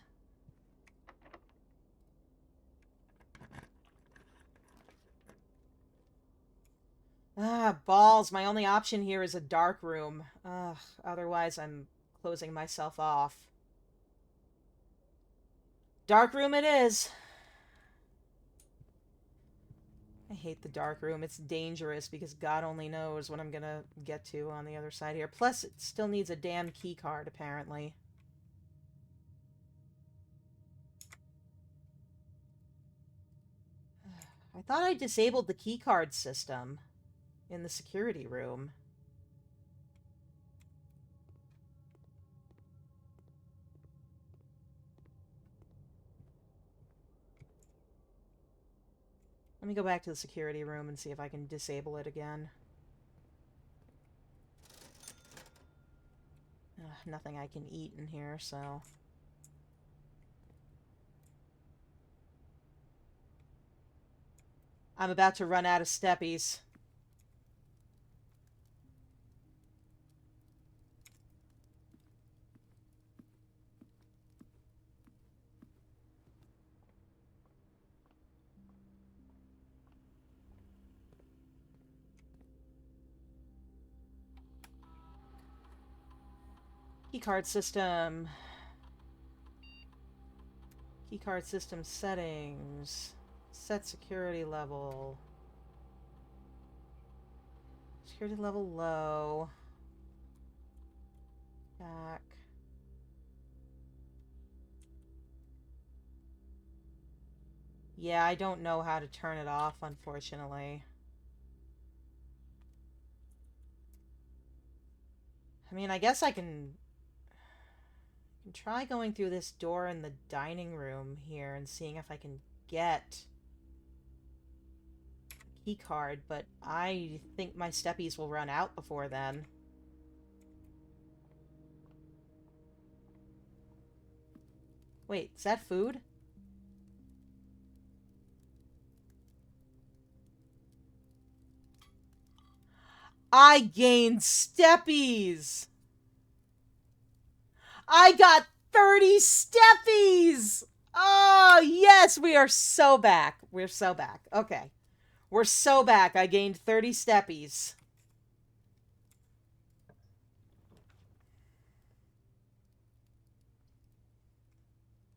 Ah, balls. My only option here is a dark room. Ugh, otherwise I'm closing myself off. Dark room it is. I hate the dark room. It's dangerous because God only knows what I'm gonna get to on the other side here. Plus, it still needs a damn key card, apparently. I thought I disabled the key card system in the security room. Let me go back to the security room and see if I can disable it again. Ugh, nothing I can eat in here, so... I'm about to run out of steppies. Keycard system. Keycard system settings. Set security level. Security level low. Back. Yeah, I don't know how to turn it off, unfortunately. I mean, I guess I can try going through this door in the dining room here and seeing if I can get a key card, but I think my steppies will run out before then. Wait, is that food? I gained steppies! I got 30 steppies! Oh, yes, we are so back. We're so back. Okay. We're so back. I gained 30 steppies.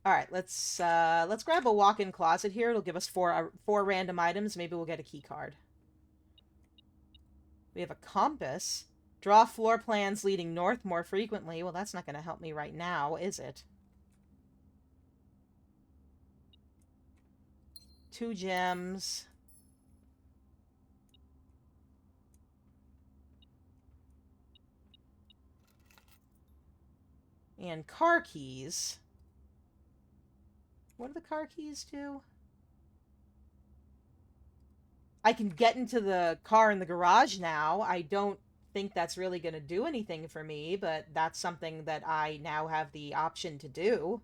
All right, let's grab a walk-in closet here. It'll give us four random items. Maybe we'll get a key card. We have a compass. Draw floor plans leading north more frequently. Well, that's not going to help me right now, is it? 2 gems. And car keys. What do the car keys do? I can get into the car in the garage now. I don't think that's really going to do anything for me, but that's something that I now have the option to do.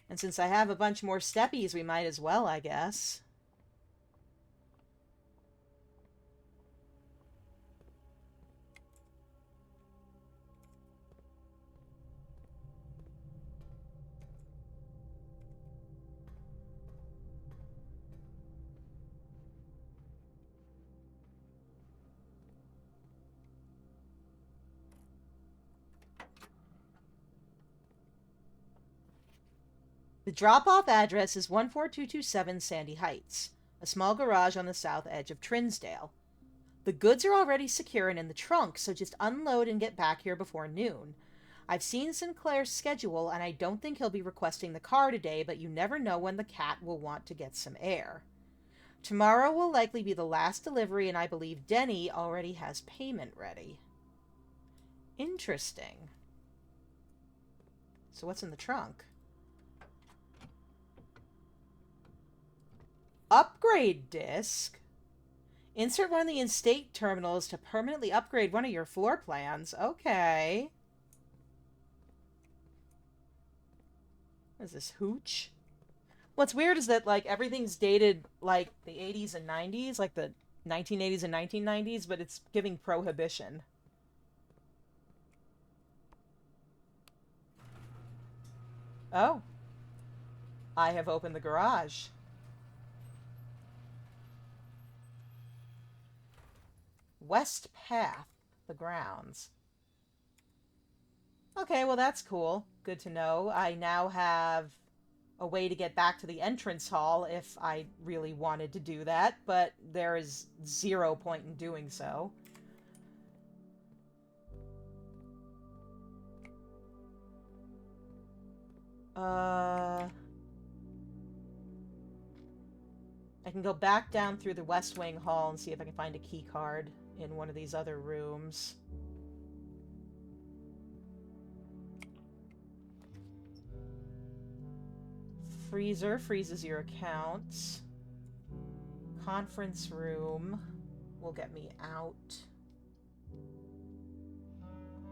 And since I have a bunch more steppies, we might as well, I guess. The drop-off address is 14227 Sandy Heights, a small garage on the south edge of Trinsdale. The goods are already secure and in the trunk, so just unload and get back here before noon. I've seen Sinclair's schedule, and I don't think he'll be requesting the car today, but you never know when the cat will want to get some air. Tomorrow will likely be the last delivery, and I believe Denny already has payment ready. Interesting. So what's in the trunk? Upgrade disc? Insert one of the in-state terminals to permanently upgrade one of your floor plans. Okay. What is this, hooch? What's weird is that, like, everything's dated, like, the 80s and 90s, like the 1980s and 1990s, but it's giving prohibition. Oh. I have opened the garage. West Path, the grounds. Okay, well that's cool. Good to know. I now have a way to get back to the entrance hall if I really wanted to do that, but there is 0 point in doing so. I can go back down through the West Wing Hall and see if I can find a key card in one of these other rooms. Freezer freezes your account. Conference room will get me out.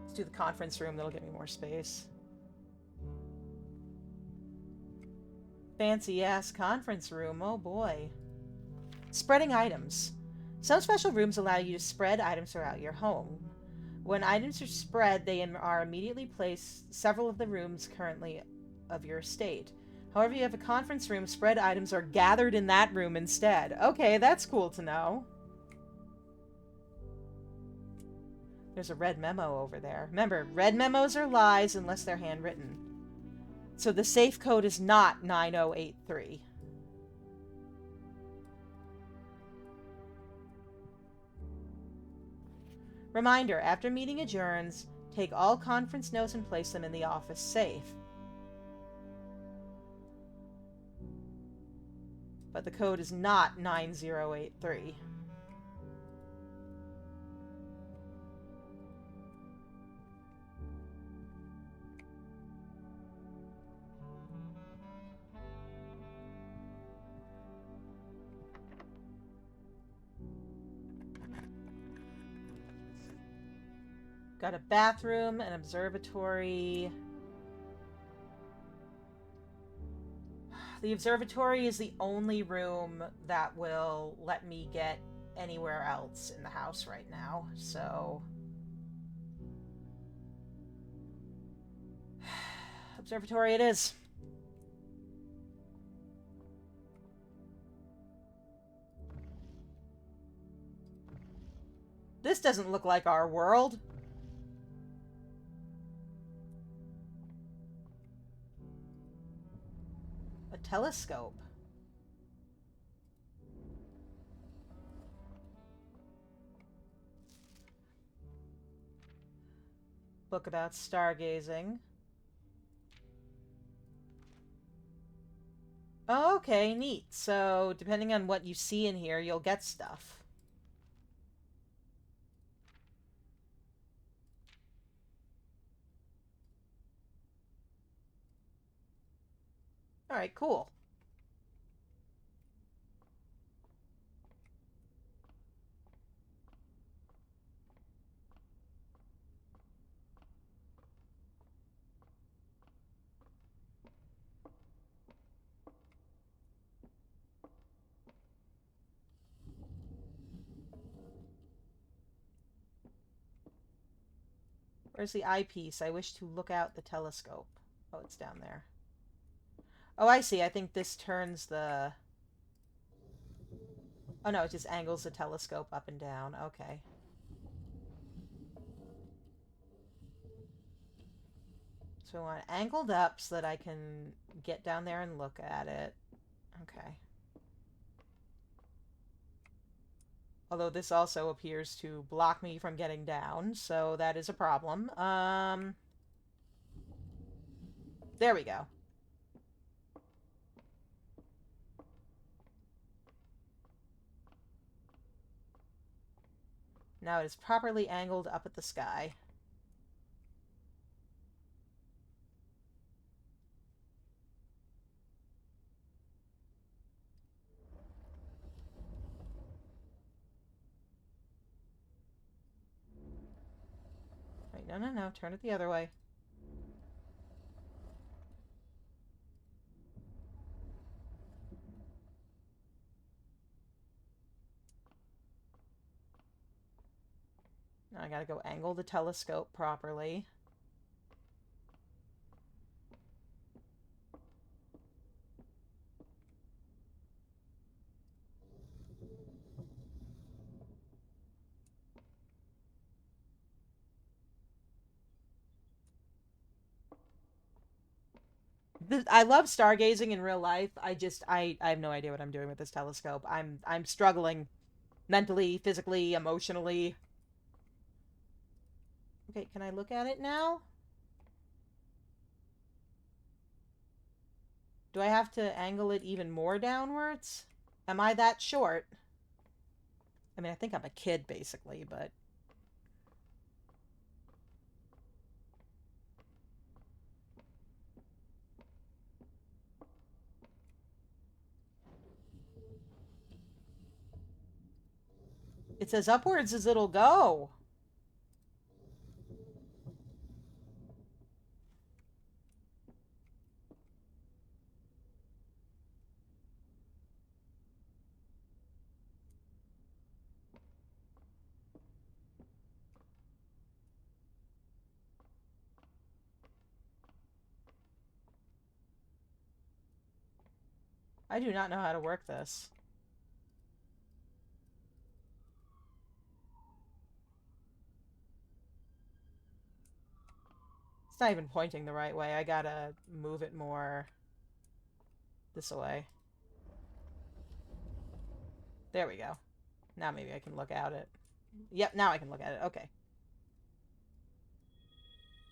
Let's do the conference room, that'll get me more space. Fancy ass conference room, oh boy. Spreading items. Some special rooms allow you to spread items throughout your home. When items are spread, they are immediately placed several of the rooms currently of your estate. However, you have a conference room, spread items are gathered in that room instead. Okay, that's cool to know. There's a red memo over there. Remember, red memos are lies unless they're handwritten. So the safe code is not 9083. Reminder, after meeting adjourns, take all conference notes and place them in the office safe. But the code is not 9083. Got a bathroom, an observatory. The observatory is the only room that will let me get anywhere else in the house right now, so... Observatory it is. This doesn't look like our world. A telescope. Book about stargazing. Oh, okay, neat. So, depending on what you see in here, you'll get stuff. Alright, cool. Where's the eyepiece? I wish to look out the telescope. Oh, it's down there. Oh, I see. I think this turns the... Oh, no, it just angles the telescope up and down. Okay. So I want it angled up so that I can get down there and look at it. Okay. Although this also appears to block me from getting down, so that is a problem. There we go. Now it is properly angled up at the sky. Wait, no. Turn it the other way. Now I gotta go angle the telescope properly. I love stargazing in real life. I have no idea what I'm doing with this telescope. I'm struggling mentally, physically, emotionally. Okay, can I look at it now? Do I have to angle it even more downwards? Am I that short? I mean, I think I'm a kid, basically, but... It's as upwards as it'll go. I do not know how to work this. It's not even pointing the right way. I gotta move it more this way. There we go. Now maybe I can look at it. Yep, now I can look at it. Okay.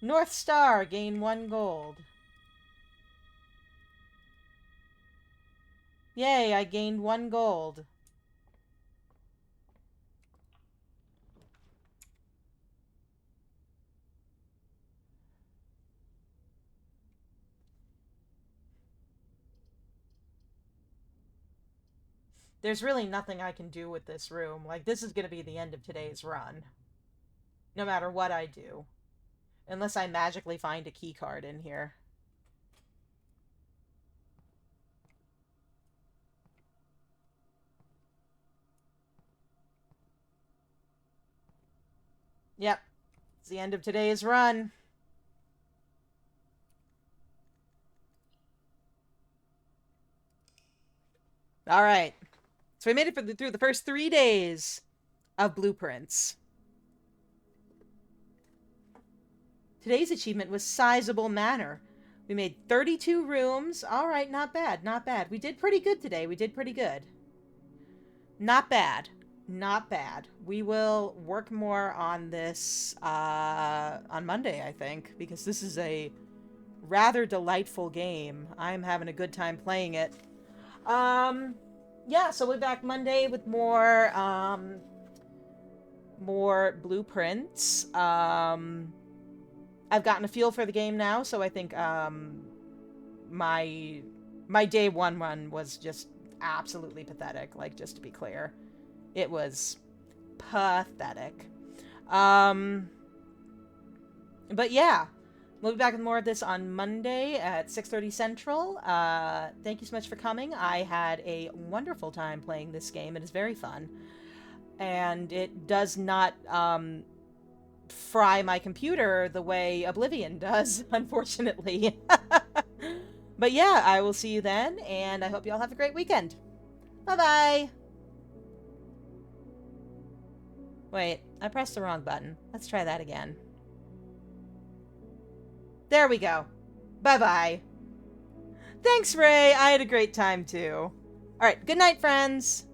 North Star, gain 1 gold. Yay, I gained 1 gold. There's really nothing I can do with this room. Like, this is going to be the end of today's run. No matter what I do. Unless I magically find a key card in here. Yep. It's the end of today's run. Alright. So we made it through the first 3 days of blueprints. Today's achievement was Sizable Manor. We made 32 rooms. Alright, not bad, not bad. We did pretty good today. We did pretty good. Not bad. Not bad. We will work more on this on Monday, I think, because this is a rather delightful game. I'm having a good time playing it. Yeah, so we'll be back Monday with more blueprints. I've gotten a feel for the game now, so I think my day 1 run was just absolutely pathetic, like, just to be clear. It was pathetic. But yeah, we'll be back with more of this on Monday at 6:30 Central. Thank you so much for coming. I had a wonderful time playing this game. It is very fun. And it does not fry my computer the way Oblivion does, unfortunately. But yeah, I will see you then, and I hope you all have a great weekend. Bye-bye! Wait, I pressed the wrong button. Let's try that again. There we go. Bye-bye. Thanks, Ray. I had a great time, too. Alright, good night, friends.